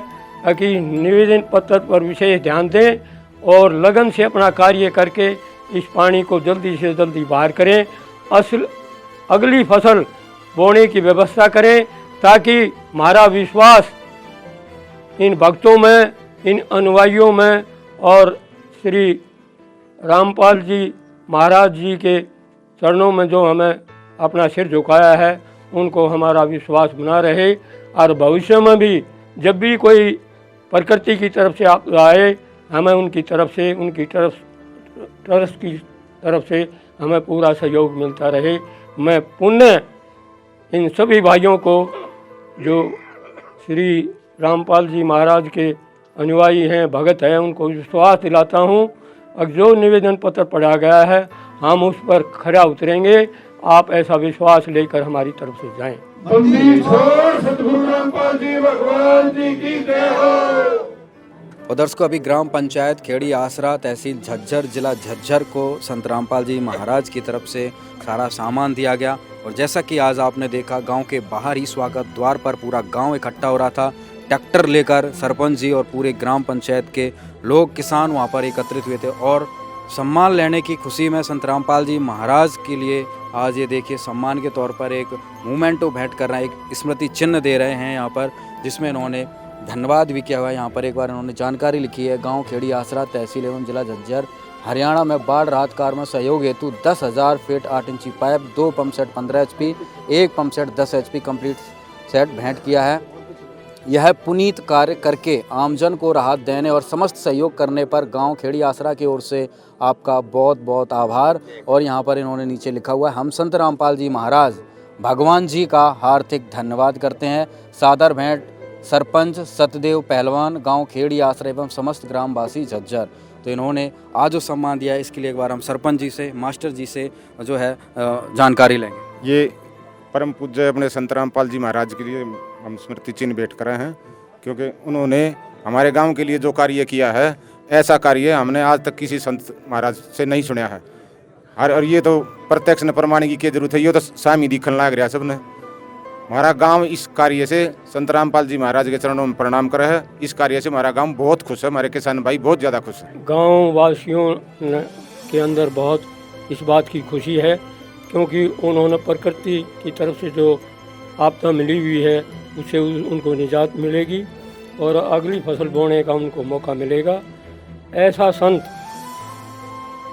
कि निवेदन पत्र पर विशेष ध्यान दें और लगन से अपना कार्य करके इस पानी को जल्दी से जल्दी बाहर करें। अगली फसल बोने की व्यवस्था करें ताकि हमारा विश्वास इन भक्तों में, इन अनुयायियों में और श्री रामपाल जी महाराज जी के चरणों में जो हमें अपना सिर झुकाया है उनको हमारा विश्वास बना रहे और भविष्य में भी जब भी कोई प्रकृति की तरफ से आप आए, हमें उनकी तरफ से हमें पूरा सहयोग मिलता रहे। मैं पुण्य इन सभी भाइयों को जो श्री रामपाल जी महाराज के अनुयायी हैं, भगत हैं, उनको विश्वास दिलाता हूँ। अब जो निवेदन पत्र पढ़ा गया है हम उस पर खरा उतरेंगे। आप ऐसा विश्वास लेकर हमारी तरफ से जाएं। बंदी छोड़ सतगुरु रामपाल जी भगवान जी की जय हो। और दर्शकों, अभी ग्राम पंचायत खेड़ी आसरा, तहसील झज्जर, जिला झज्जर को संत रामपाल जी महाराज की तरफ से सारा सामान दिया गया। और जैसा कि आज आपने देखा, गांव के बाहर ही स्वागत द्वार पर पूरा गांव इकट्ठा हो रहा था। ट्रैक्टर लेकर सरपंच जी और पूरे ग्राम पंचायत के लोग, किसान वहां पर एकत्रित हुए थे और सम्मान लेने की खुशी में संत रामपाल जी महाराज के लिए आज ये देखिए सम्मान के तौर पर एक मोमेंटो भेंट कर रहे हैं, एक स्मृति चिन्ह दे रहे हैं यहाँ पर, जिसमें इन्होंने धन्यवाद भी किया हुआ है। यहाँ पर एक बार इन्होंने जानकारी लिखी है। गांव खेड़ी आसरा, तहसील एवं जिला झज्जर, हरियाणा में बाढ़ राहत कार्य में सहयोग हेतु 10,000 फीट 8 इंची pipe, 2 pump set 15 HP, 1 pump set 10 HP complete set भेंट किया है। यह पुनीत कार्य करके आमजन को राहत देने और समस्त सहयोग करने पर गांव खेड़ी आसरा की ओर से आपका बहुत बहुत आभार। और यहाँ पर इन्होंने नीचे लिखा हुआ है, हम संत रामपाल जी महाराज भगवान जी का हार्दिक धन्यवाद करते हैं। सादर भेंट सरपंच सतदेव पहलवान, गांव खेड़ी आसरा एवं समस्त ग्रामवासी झज्जर। तो इन्होंने आज जो सम्मान दिया है इसके लिए एक बार हम सरपंच जी से, मास्टर जी से जो है जानकारी लेंगे। ये परम पूज्य अपने संत रामपाल जी महाराज के लिए हम स्मृति चिन्ह भेंट कर रहे हैं, क्योंकि उन्होंने हमारे गांव के लिए जो कार्य किया है, ऐसा कार्य हमने आज तक किसी संत महाराज से नहीं सुना है। और ये तो प्रत्यक्ष ने प्रमाण की जरूरत है, ये तो सामी दिखन लाग रहा सबने। हमारा गांव इस कार्य से संत रामपाल जी महाराज के चरणों में प्रणाम करे है। इस कार्य से हमारा गांव बहुत खुश है, हमारे किसान भाई बहुत ज़्यादा खुश है। गांव वासियों के अंदर बहुत इस बात की खुशी है, क्योंकि उन्होंने प्रकृति की तरफ से जो आपदा मिली हुई है उससे उनको निजात मिलेगी और अगली फसल बोने का उनको मौका मिलेगा। ऐसा संत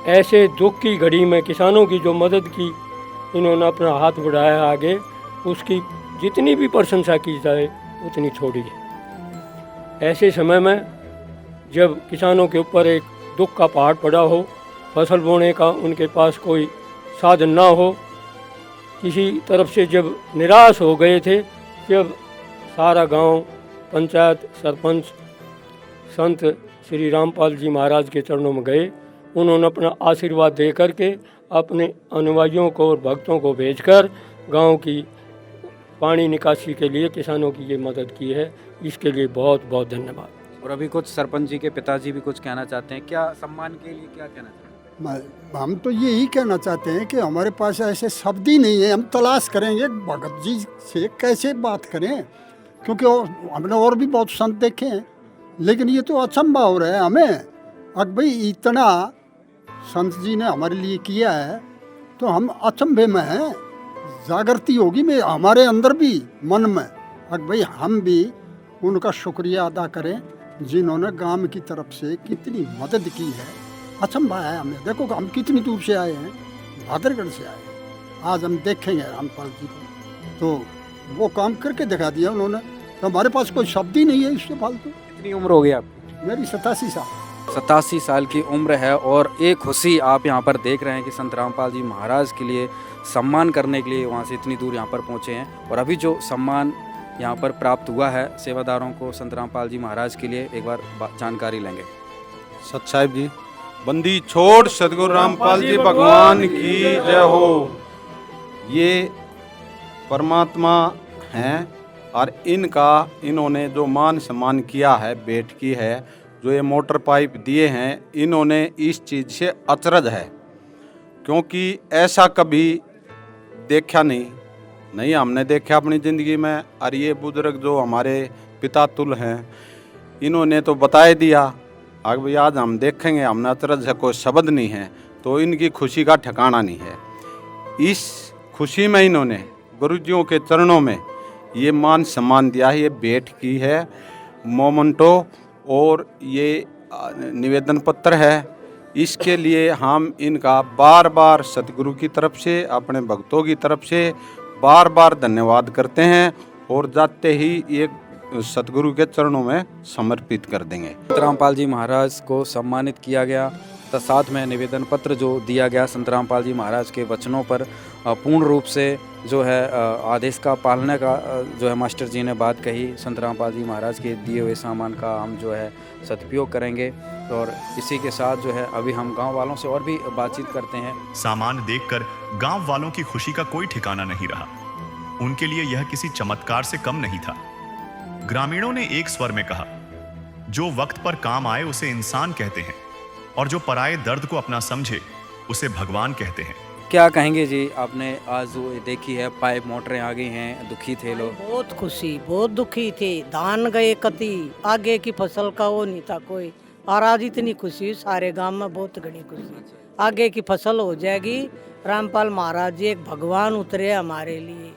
ऐसे दुख की घड़ी में किसानों की जो मदद की, इन्होंने अपना हाथ बढ़ाया आगे, उसकी जितनी भी प्रशंसा की जाए उतनी थोड़ी है। ऐसे समय में जब किसानों के ऊपर एक दुख का पहाड़ पड़ा हो, फसल बोने का उनके पास कोई साधन ना हो, किसी तरफ से जब निराश हो गए थे, जब सारा गांव, पंचायत, सरपंच संत श्री रामपाल जी महाराज के चरणों में गए, उन्होंने अपना आशीर्वाद दे करके अपने अनुयायियों को और भक्तों को भेजकर गांव की पानी निकासी के लिए किसानों की ये मदद की है। इसके लिए बहुत बहुत धन्यवाद। और अभी कुछ सरपंच जी के पिताजी भी कुछ कहना चाहते हैं, क्या सम्मान के लिए क्या कहना चाहते हैं? हम तो यही कहना चाहते हैं कि हमारे पास ऐसे शब्द ही नहीं है। हम तलाश करेंगे भगत जी से कैसे बात करें, क्योंकि हमने और भी बहुत संत देखे हैं, लेकिन ये तो अचंभा हो रहा है हमें। अब भाई इतना संत जी ने हमारे लिए किया है तो हम अचंभे में हैं। जागृति होगी में हमारे अंदर भी, मन में। अब भाई हम भी उनका शुक्रिया अदा करें जिन्होंने गांव की तरफ से कितनी मदद की है। अचंभा है हमें। देखो हम कितनी दूर से आए हैं, भादरगढ़ से आए हैं। आज हम देखेंगे रामपाल जी को, तो वो काम करके दिखा दिया उन्होंने, तो हमारे पास कोई शब्द ही नहीं है इससे फालतू। कितनी उम्र हो गई आपकी? मेरी 87 साल। 87 साल की उम्र है और एक खुशी आप यहाँ पर देख रहे हैं कि संत रामपाल जी महाराज के लिए सम्मान करने के लिए वहाँ से इतनी दूर यहाँ पर पहुँचे हैं। और अभी जो सम्मान यहाँ पर प्राप्त हुआ है सेवादारों को संत रामपाल जी महाराज के लिए, एक बार जानकारी लेंगे। सत साहिब जी, बंदी छोड़ सदगुरु रामपाल जी भगवान की जय हो। ये परमात्मा हैं और इन्होंने जो मान सम्मान किया है, भेंट की है, जो ये मोटर पाइप दिए हैं, इन्होंने इस चीज़ से अचरज है, क्योंकि ऐसा कभी देखा नहीं हमने देखा अपनी ज़िंदगी में। और ये बुजुर्ग जो हमारे पिता तुल हैं, इन्होंने तो बता दिया। अब आज हम देखेंगे, हमने अचरज है, कोई शब्द नहीं है, तो इनकी खुशी का ठिकाना नहीं है। इस खुशी में इन्होंने गुरुजियों के चरणों में ये मान सम्मान दिया है, ये भेंट की है मोमेंटो, और ये निवेदन पत्र है। इसके लिए हम इनका बार बार सतगुरु की तरफ से, अपने भक्तों की तरफ से बार बार धन्यवाद करते हैं और जाते ही ये सतगुरु के चरणों में समर्पित कर देंगे। संत रामपाल जी महाराज को सम्मानित किया गया, तो साथ में निवेदन पत्र जो दिया गया संत रामपाल जी महाराज के वचनों पर पूर्ण रूप से जो है आदेश का पालने का जो है मास्टर जी ने बात कही। संत रामपाल जी महाराज के दिए हुए सामान का हम जो है सदुपयोग करेंगे। और इसी के साथ जो है अभी हम गांव वालों से और भी बातचीत करते हैं। सामान देखकर गांव वालों की खुशी का कोई ठिकाना नहीं रहा। उनके लिए यह किसी चमत्कार से कम नहीं था। ग्रामीणों ने एक स्वर में कहा, जो वक्त पर काम आए उसे इंसान कहते हैं, और जो पराये दर्द को अपना समझे उसे भगवान कहते हैं। क्या कहेंगे जी, आपने आज जो देखी है पाइप मोटरें आ गई हैं, दुखी थे लोग? बहुत खुशी, बहुत दुखी थे। धान गए कति, आगे की फसल का वो नहीं था कोई, और आज इतनी खुशी सारे गांव में, बहुत घनी खुशी। आगे की फसल हो जाएगी। रामपाल महाराज जी एक भगवान उतरे हमारे लिए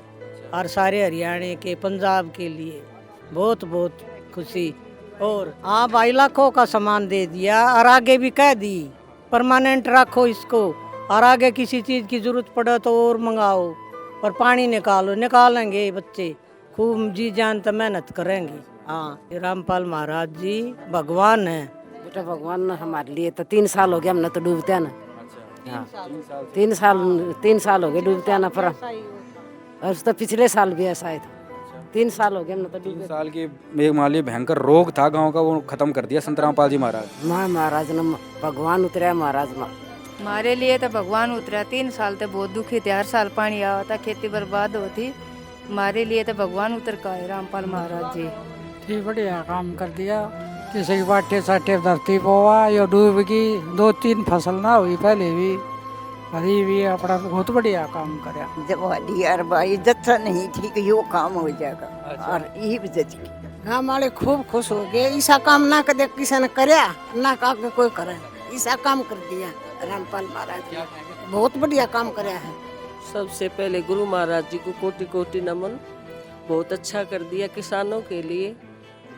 और सारे हरियाणा के, पंजाब के लिए। बहुत बहुत खुशी। और हाँ भाई लाखों का सामान दे दिया और आगे भी कह दी परमानेंट रखो इसको, और आगे किसी चीज़ की जरूरत पड़े तो और मंगाओ, और पानी निकालो, निकालेंगे बच्चे खूब जी जान तो मेहनत करेंगे। हाँ रामपाल महाराज जी भगवान है। बेटा भगवान ने हमारे लिए तो 3 साल हो गए हमने तो डूबते हैं ना। हाँ 3 साल हो गए डूबते हैं ना, पर और तो पिछले साल भी ऐसा ही था। 3 साल हो गए हमने तो 3 साल की एक माली भयंकर रोग था गांव का, वो खत्म कर दिया संत रामपाल जी महाराज। महाराज ने भगवान उतरा महाराज में। हमारे लिए तो भगवान उतरा। 3 साल तो बहुत दुखी थे, हर साल पानी आवा था, खेती बर्बाद होती। हमारे लिए तो भगवान उतर का है रामपाल महाराज जी। ठीक बढ़िया काम कर दिया। किसी की बाटे साटे धरती पोवा या डूब गई, 2-3 फसल ना हुई पहले भी, अभी भी अपना बहुत बढ़िया काम कराया। जब वाली यार भाई जत्था नहीं ठीक यो काम हो जाएगा। और यही वजह गाँव वाले खूब खुश हो गए। ऐसा काम ना कदे किसी ने करया ना का कोई करे, ऐसा काम कर दिया रामपाल महाराज जी। बहुत बढ़िया काम कराया है। सबसे पहले गुरु महाराज जी को कोटि कोटि नमन। बहुत अच्छा कर दिया किसानों के लिए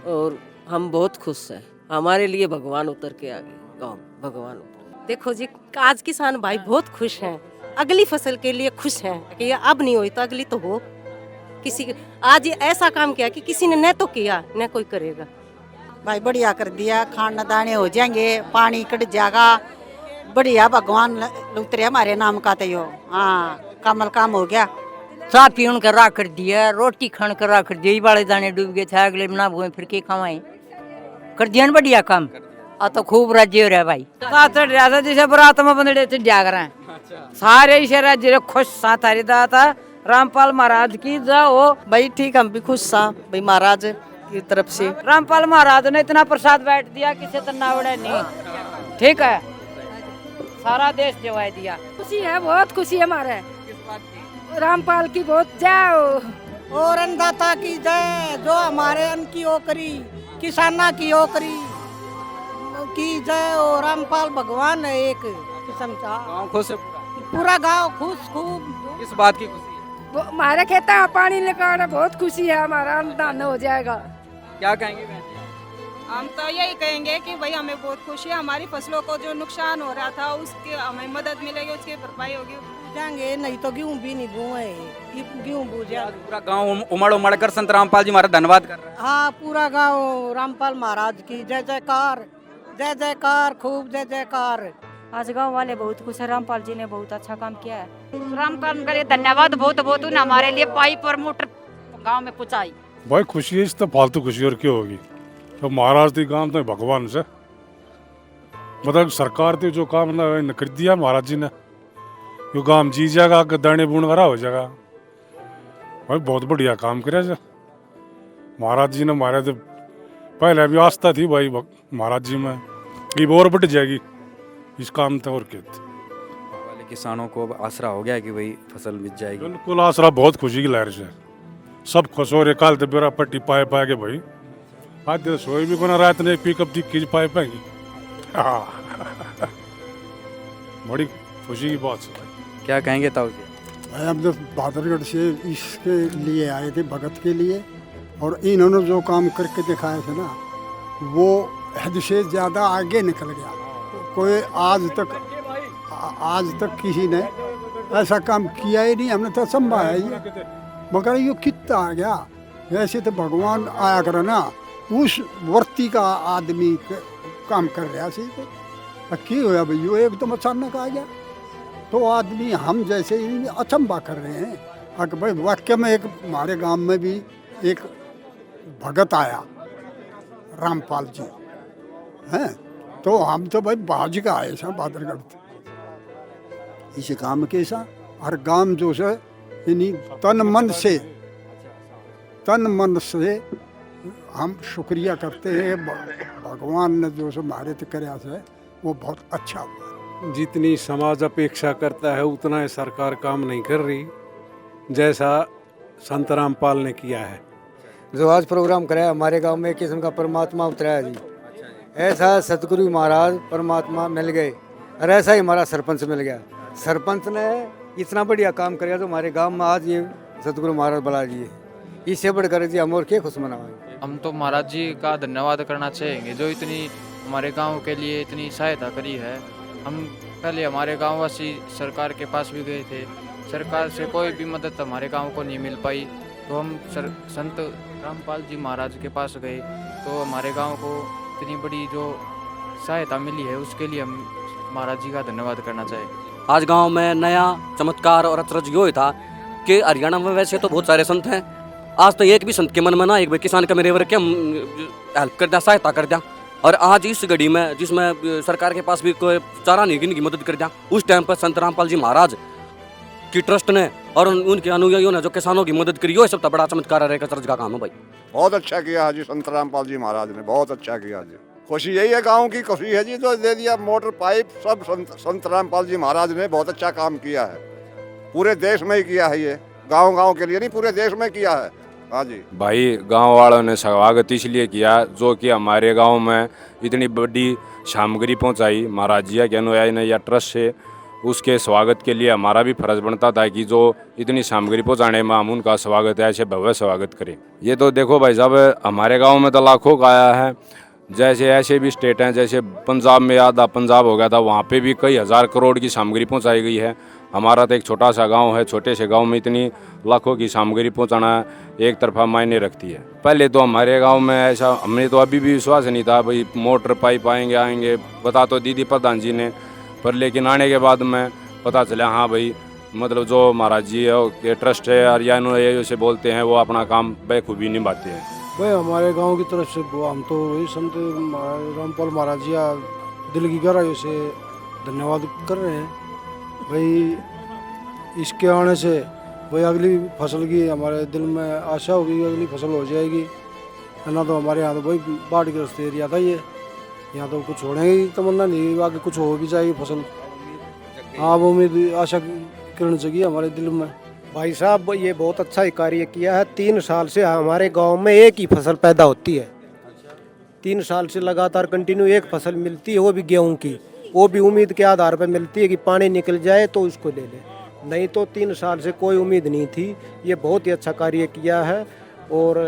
और हम बहुत खुश हैं। हमारे लिए भगवान उतर के आ गए गाँव, भगवान उतर। देखो जी आज किसान भाई बहुत खुश हैं, अगली फसल के लिए खुश हैं कि ये अब नहीं हुई तो अगली तो हो। किसी आज ये ऐसा काम किया कि किसी ने न तो किया न कोई करेगा। भाई बढ़िया कर दिया, खाना दाने हो जाएंगे, पानी कट जाएगा, बढ़िया भगवान उतरे हमारे नाम का तो यो। हाँ कमल काम हो गया। चाह पीण कर रख कर दिया, रोटी खान कर रख कर दिया, ये वाले दाने डूब गए थे, अगले बना हुए फिर के खावाए कर दिया न बढ़िया काम। आ तो खूब राज्य हो रहा है भाई। चढ़ रहा था जैसे बरात में बंदे थे जाग रहे हैं सारे इसे राज्य खुश साथ हरी था। रामपाल महाराज की जाओ भाई ठीक, हम भी खुश सा भाई महाराज की तरफ से। रामपाल महाराज ने इतना प्रसाद बैठ दिया किसी तरह उड़े नहीं। ठीक है सारा देश जवाई दिया। खुशी है, बहुत खुशी है हमारे रामपाल की बहुत जय। और अन्नदाता की जय, जो हमारे अन्न की ओकरी किसाना की ओकरी की जय। और रामपाल भगवान है एक किस्म का। गाँव खुश है, पूरा गांव खुश खूब। किस बात की खुशी है? हमारे खेतों में पानी निकालना बहुत खुशी है, हमारा अन्नदान हो जाएगा। क्या कहेंगे बहन? हम तो यही कहेंगे कि भाई हमें बहुत खुशी है, हमारी फसलों को जो नुकसान हो रहा था उसके हमें मदद मिलेगी, उसकी भरपाई होगी। जाएंगे नहीं तो गेहूं भी नहीं बोए, गेहूं बो जाए। पूरा गांव उमड़ उमड़ कर संत रामपाल जी महाराज धन्यवाद कर रहा है। हाँ पूरा गांव रामपाल महाराज की जय जयकार, जय जयकार, खूब जय जयकार। आज गांव वाले बहुत खुश है, रामपाल जी ने बहुत अच्छा काम किया है। रामपाल का धन्यवाद बहुत बहुत, हमारे लिए पाइप और मोटर गांव में पहुंचाई। भाई खुशी है, इस तो फालतू खुशी और क्यों होगी। तो महाराज ती काम तो भगवान से मतलब सरकार ते जो काम न कर दिया महाराज जी ने, यो काम जी जाएगा, दाने बुन करा हो जाएगा। भाई बहुत बढ़िया काम करे महाराज जी ने। हमारे तो पहले भी आस्था थी भाई महाराज जी में, ये और बढ़ जाएगी इस काम तो। और क्या वाले किसानों को अब आसरा हो गया कि भाई फसल मिल जाएगी। बिल्कुल आसरा, बहुत खुशी की लहर से सब खुश हो रहे। काल तो बेरा पट्टी पाए पाए के भाई आज तो सोई भी कोना रात ने पिकअप दी खींच पाए पाएंगी। बड़ी खुशी की बात है। क्या कहेंगे ताऊ जी? हम तो बहादुरगढ़ से इसके लिए आए थे, भगत के लिए, और इन्होंने जो काम करके दिखाए थे ना वो हद से ज़्यादा आगे निकल गया। कोई आज तक किसी ने ऐसा काम किया ही नहीं, हमने तो संभाला ही, मगर ये कितना आ गया। ऐसे तो भगवान आया करे ना, उस वर्ती का आदमी काम कर रहा सी क्यों होया भाई, यो एकदम अचानक आ गया। तो आदमी हम जैसे ही अचंबा कर रहे हैं। अगर भाई वाक्य में एक हमारे गांव में भी एक भगत आया रामपाल जी हैं, तो हम तो भाई बाज का आए सा बहादुरगढ़ इस काम के सा हर गांव जो से यानी तन मन से हम शुक्रिया करते हैं। भगवान ने जो से हमारे तो कराया से वो बहुत अच्छा हुआ। जितनी समाज अपेक्षा करता है उतना सरकार काम नहीं कर रही, जैसा संत रामपाल ने किया है। जो आज प्रोग्राम कराया हमारे गांव में एक किस्म का परमात्मा उतराया जी। ऐसा सतगुरु महाराज परमात्मा मिल गए, और ऐसा ही हमारा सरपंच मिल गया। सरपंच ने इतना बढ़िया काम कराया तो हमारे गांव में आज ये सतगुरु महाराज बुला दिए। इससे बढ़कर जी हम और क्या खुश मनाएंगे। हम तो महाराज जी का धन्यवाद करना चाहेंगे जो इतनी हमारे गांव के लिए इतनी सहायता करी है। हम पहले हमारे गांववासी सरकार के पास भी गए थे, सरकार से कोई भी मदद हमारे गांव को नहीं मिल पाई, तो हम संत रामपाल जी महाराज के पास गए तो हमारे गांव को इतनी बड़ी जो सहायता मिली है उसके लिए हम महाराज जी का धन्यवाद करना चाहेंगे। आज गांव में नया चमत्कार और अचरज ये था कि हरियाणा में वैसे तो बहुत सारे संत हैं, आज तो एक भी संत के मन में ना एक भी किसान का मेरे वर्ग के हेल्प कर दिया, सहायता कर दिया। और आज इस घड़ी में जिसमें सरकार के पास भी कोई चारा नहीं की मदद कर दिया, उस टाइम पर संत रामपाल जी महाराज की ट्रस्ट ने और उनके अनुयायियों ने जो किसानों की मदद करी, वो सब तो बड़ा चमत्कार रहेगा, चर्च का काम है भाई। बहुत अच्छा किया जी संत रामपाल जी महाराज ने, बहुत अच्छा किया जी। खुशी यही है, गांव की खुशी है जी, तो दे दिया मोटर पाइप सब संत रामपाल जी महाराज ने बहुत अच्छा काम किया है। पूरे देश में ही किया है, ये गांव के लिए नहीं पूरे देश में किया है। हाँ जी भाई, गांव वालों ने स्वागत इसलिए किया जो कि हमारे गांव में इतनी बड़ी सामग्री पहुंचाई महाराज जी के अनुयायी ने या ट्रस्ट से, उसके स्वागत के लिए हमारा भी फर्ज बनता था कि जो इतनी सामग्री पहुंचाने में हम उनका स्वागत है ऐसे भव्य स्वागत करें। ये तो देखो भाई साहब, हमारे गांव में तो लाखों का आया है, जैसे ऐसे भी स्टेट हैं, जैसे पंजाब में आधा पंजाब हो गया था, वहाँ पे भी कई हज़ार करोड़ की सामग्री पहुँचाई गई है। हमारा तो एक छोटा सा गांव है, छोटे से गांव में इतनी लाखों की सामग्री पहुँचाना एक तरफा मायने रखती है। पहले तो हमारे गांव में ऐसा हमने तो अभी भी विश्वास नहीं था भाई मोटर पाइप आएंगे बता तो दीदी प्रधान जी ने, पर लेकिन आने के बाद में पता चला हाँ भाई मतलब जो महाराज जी है ट्रस्ट है और या से बोलते हैं वो अपना काम बखूबी निभाते हैं। भाई हमारे गांव की तरफ से हम तो वही संत रामपाल महाराज जी दिल की गहराइयों से धन्यवाद कर रहे हैं भाई। इसके आने से भाई अगली फसल की हमारे दिल में आशा होगी, अगली फसल हो जाएगी ना। तो हमारे यहाँ तो भाई बाढ़ग्रस्त एरिया था ये, यहाँ तो कुछ होने की तमन्ना नहीं, आगे कुछ हो भी जाएगी फसल। हाँ वो उम्मीद आशा किरण जगी हमारे दिल में। भाई साहब ये बहुत अच्छा ही कार्य किया है। 3 साल से हमारे गांव में एक ही फसल पैदा होती है, 3 साल से लगातार कंटिन्यू एक फसल मिलती है, वो भी गेहूं की, वो भी उम्मीद के आधार पर मिलती है कि पानी निकल जाए तो उसको ले ले, नहीं तो 3 साल से कोई उम्मीद नहीं थी। ये बहुत ही अच्छा कार्य किया है और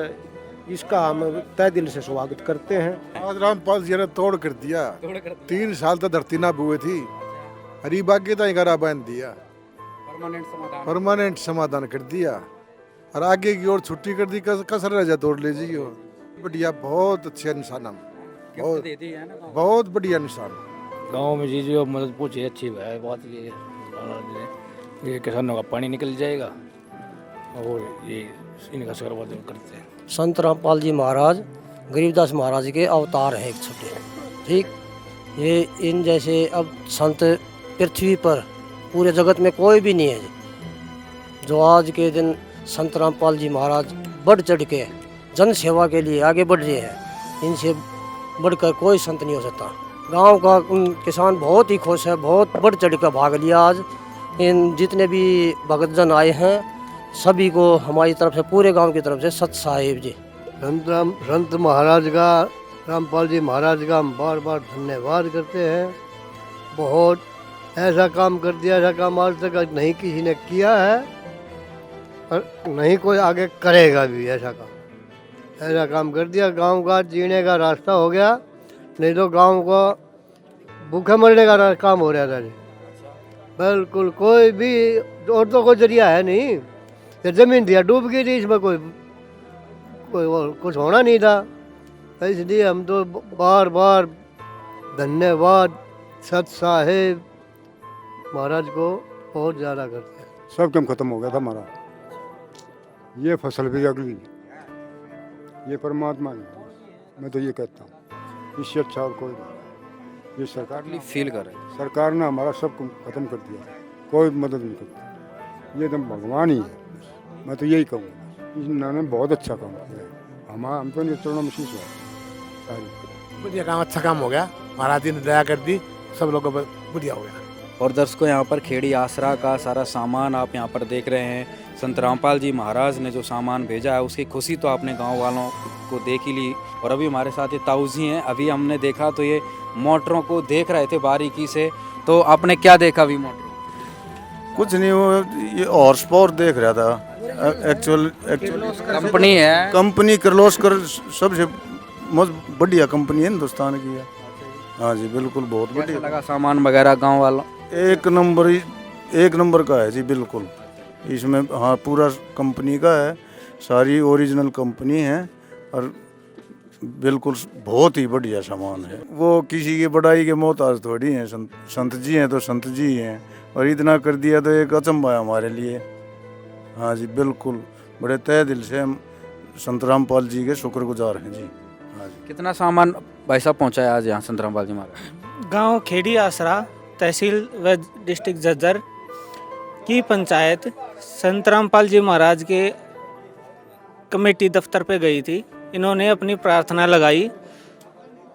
इसका हम तय दिल से स्वागत करते हैं। आज रामपाल जी ने तोड़ कर दिया, 3 साल तक धरती ना बुए थी, हरी बागी तो गरा बांध दिया, परमानेंट समाधान कर दिया और आगे की ओर छुट्टी कर दी, कसर रह जा तोड़ ले जी। बढ़िया, बहुत अच्छे इंसान हम, बहुत बढ़िया इंसान। गांव में जी जो मदद पूछे अच्छी है बात, ये किसानों का पानी निकल जाएगा और ये इनका सर्वोदय करते हैं। संत रामपाल जी महाराज गरीबदास महाराज के अवतार हैं एक छोटे, ठीक। ये इन जैसे अब संत पृथ्वी पर पूरे जगत में कोई भी नहीं है जो आज के दिन संत रामपाल जी महाराज बढ़ चढ़ के जन सेवा के लिए आगे बढ़ रहे हैं। इनसे बढ़कर कोई संत नहीं हो सकता। गांव का किसान बहुत ही खुश है, बहुत बढ़ चढ़ कर भाग लिया आज। इन जितने भी भगतजन आए हैं सभी को हमारी तरफ से, पूरे गांव की तरफ से सत साहिब जी। संत महाराज का, रामपाल जी महाराज का हम बार बार धन्यवाद करते हैं। बहुत ऐसा काम कर दिया, ऐसा काम आज तक नहीं किसी ने किया है और नहीं कोई आगे करेगा भी। ऐसा काम कर दिया, गांव का जीने का रास्ता हो गया, नहीं तो गांव को भूखे मरने का काम हो रहा था जी। बिल्कुल कोई भी और तो कोई जरिया है नहीं, ये जमीन दिया डूब गई थी, इसमें कोई और कुछ होना नहीं था। इसलिए हम तो बार बार धन्यवाद सत साहेब महाराज को बहुत ज़्यादा करते हैं। सब काम खत्म हो गया था हमारा, ये फसल भी अगली, ये परमात्मा की, मैं तो ये कहता हूँ इससे अच्छा और कोई नहीं। ये सरकार ने फील कर रहे हैं, सरकार ने हमारा सब खत्म कर दिया, कोई मदद नहीं करती, ये तो भगवान ही है। मैं तो यही कहूँगा, इन्होंने बहुत अच्छा काम किया, हम तो नहीं चलना महसूस हुआ सारी। बढ़िया काम, अच्छा काम हो गया, महाराज जी ने दया कर दी, सब लोगों पर बढ़िया हो गया। और दर्शकों यहाँ पर खेड़ी आसरा का सारा सामान आप यहाँ पर देख रहे हैं। संत रामपाल जी महाराज ने जो सामान भेजा है उसकी खुशी तो आपने गांव वालों को देख ही ली। और अभी हमारे साथ ये ताऊ जी हैं, अभी हमने देखा तो ये मोटरों को देख रहे थे बारीकी से, तो आपने क्या देखा अभी मोटर? कुछ नहीं, वो ये हॉर्स पावर देख रहा था, एक्चुअल कंपनी है। कंपनी किर्लोस्कर सबसे बढ़िया कंपनी है हिंदुस्तान की है। हाँ जी बिल्कुल बहुत बढ़िया लगा सामान वगैरह गांव वालों। एक नंबर का है जी बिल्कुल। इसमें हाँ पूरा कंपनी का है, सारी ओरिजिनल कंपनी है और बिल्कुल बहुत ही बढ़िया सामान है। वो किसी की बड़ाई के मोहताज थोड़ी हैं, संत जी हैं तो संत जी हैं और इतना कर दिया तो एक अचंभा है हमारे लिए। हाँ जी बिल्कुल बड़े तहे दिल से हम संत रामपाल जी के शुक्रगुजार हैं जी। हाँ जी। कितना सामान भाई साहब पहुँचाया आज यहाँ संत रामपाल जी महाराज? गांव खेड़ी आसरा तहसील व डिस्ट्रिक्ट झज्जर की पंचायत संत रामपाल जी महाराज के कमेटी दफ्तर पे गई थी। इन्होंने अपनी प्रार्थना लगाई।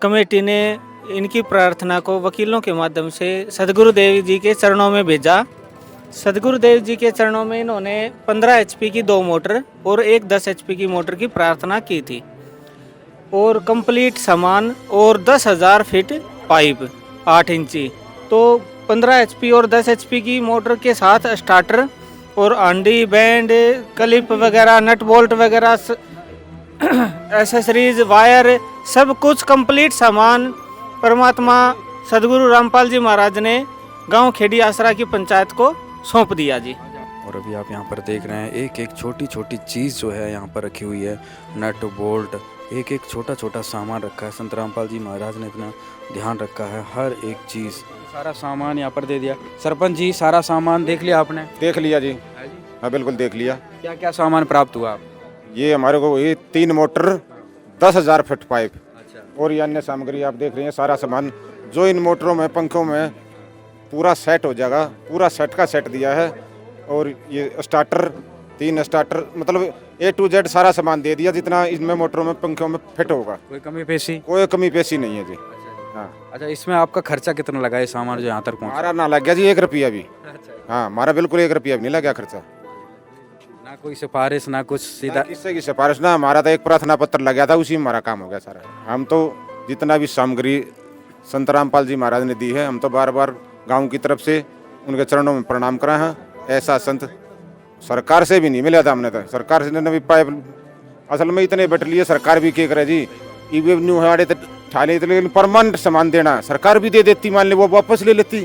कमेटी ने इनकी प्रार्थना को वकीलों के माध्यम से सदगुरुदेव जी के चरणों में भेजा। सदगुरुदेव जी के चरणों में इन्होंने 15 HP की 2 मोटर और एक 10 HP की मोटर की प्रार्थना की थी और कंप्लीट सामान और 10,000 फीट पाइप 8 इंची। तो 15 HP और 10 HP की मोटर के साथ स्टार्टर और आंडी बैंड क्लिप वगैरह नट बोल्ट वगैरह एसेसरीज वायर सब कुछ कंप्लीट सामान परमात्मा सदगुरु रामपाल जी महाराज ने गांव खेड़ी आसरा की पंचायत को सौंप दिया जी। और अभी आप यहाँ पर देख रहे हैं एक एक छोटी छोटी चीज़ जो है यहाँ पर रखी हुई है। नट बोल्ट एक एक छोटा छोटा सामान रखा है। संत रामपाल जी महाराज ने इतना ध्यान रखा है हर एक चीज़। सारा सामान यहाँ पर दे दिया। सरपंच जी सारा सामान देख लिया आपने? देख लिया जी। हाँ बिल्कुल देख लिया। क्या क्या सामान प्राप्त हुआ आप? ये हमारे को ये 3 मोटर 10,000 फीट पाइप और ये अन्य सामग्री आप देख रहे हैं। सारा सामान जो इन मोटरों में पंखों में पूरा सेट हो जाएगा, पूरा सेट का सेट दिया है। और ये स्टार्टर 3 स्टार्टर मतलब A to Z सारा सामान दे दिया जितना इसमें मोटरों में पंखों में फिट होगा। कोई कमी पेशी? कोई कमी पेशी नहीं है जी। हाँ। अच्छा इसमें आपका खर्चा कितना लगा ये सामान जो यहाँ तक पहुँचा? हमारा ना लग गया जी 1 रुपया भी। हाँ हमारा बिल्कुल 1 रुपया भी नहीं लगा खर्चा। ना कोई सिफारिश ना कुछ सीधा? किससे की सिफारिश ना, हमारा तो एक प्रार्थना पत्र लग गया था उसी में हमारा काम हो गया सारा। हम तो जितना भी सामग्री संत रामपाल जी महाराज ने दी है हम तो बार बार गांव की तरफ से उनके चरणों में प्रणाम करा है। ऐसा संत सरकार से भी नहीं मिला था हमने। तो सरकार से ने भी पाइप असल में इतने बैठ लिए सरकार भी क्या करे जी। रेवेन्यू हमारे तो ठाले लेकिन परमानेंट सामान देना सरकार भी दे देती, मान ले वो वापस ले लेती,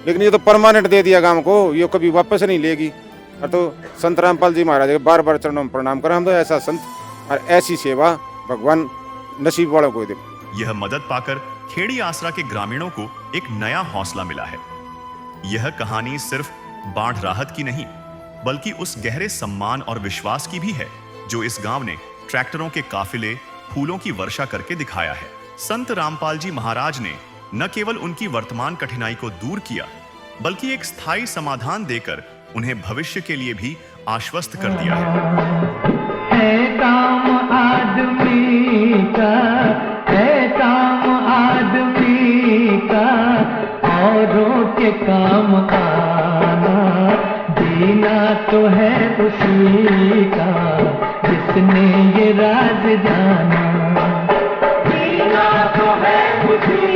लेकिन ये तो परमानेंट दे दिया गांव को, ये कभी वापस नहीं लेगी। और तो संत रामपाल जी महाराज के बार बार चरणों में प्रणाम करा हम तो। ऐसा संत और ऐसी सेवा भगवान नसीब वालों को दे। यह मदद पाकर खेड़ी आसरा के ग्रामीणों को एक नया हौसला मिला है। यह कहानी सिर्फ बाढ़ राहत की नहीं बल्कि उस गहरे सम्मान और विश्वास की भी है जो इस गांव ने ट्रैक्टरों के काफिले फूलों की वर्षा करके दिखाया है। संत रामपाल जी महाराज ने न केवल उनकी वर्तमान कठिनाई को दूर किया बल्कि एक स्थायी समाधान देकर उन्हें भविष्य के लिए भी आश्वस्त कर दिया है काम आदमी का, है काम आदमी का, औरों के काम आना, जीना तो है उसी का जिसने ये राज जाना, जीना तो है उसी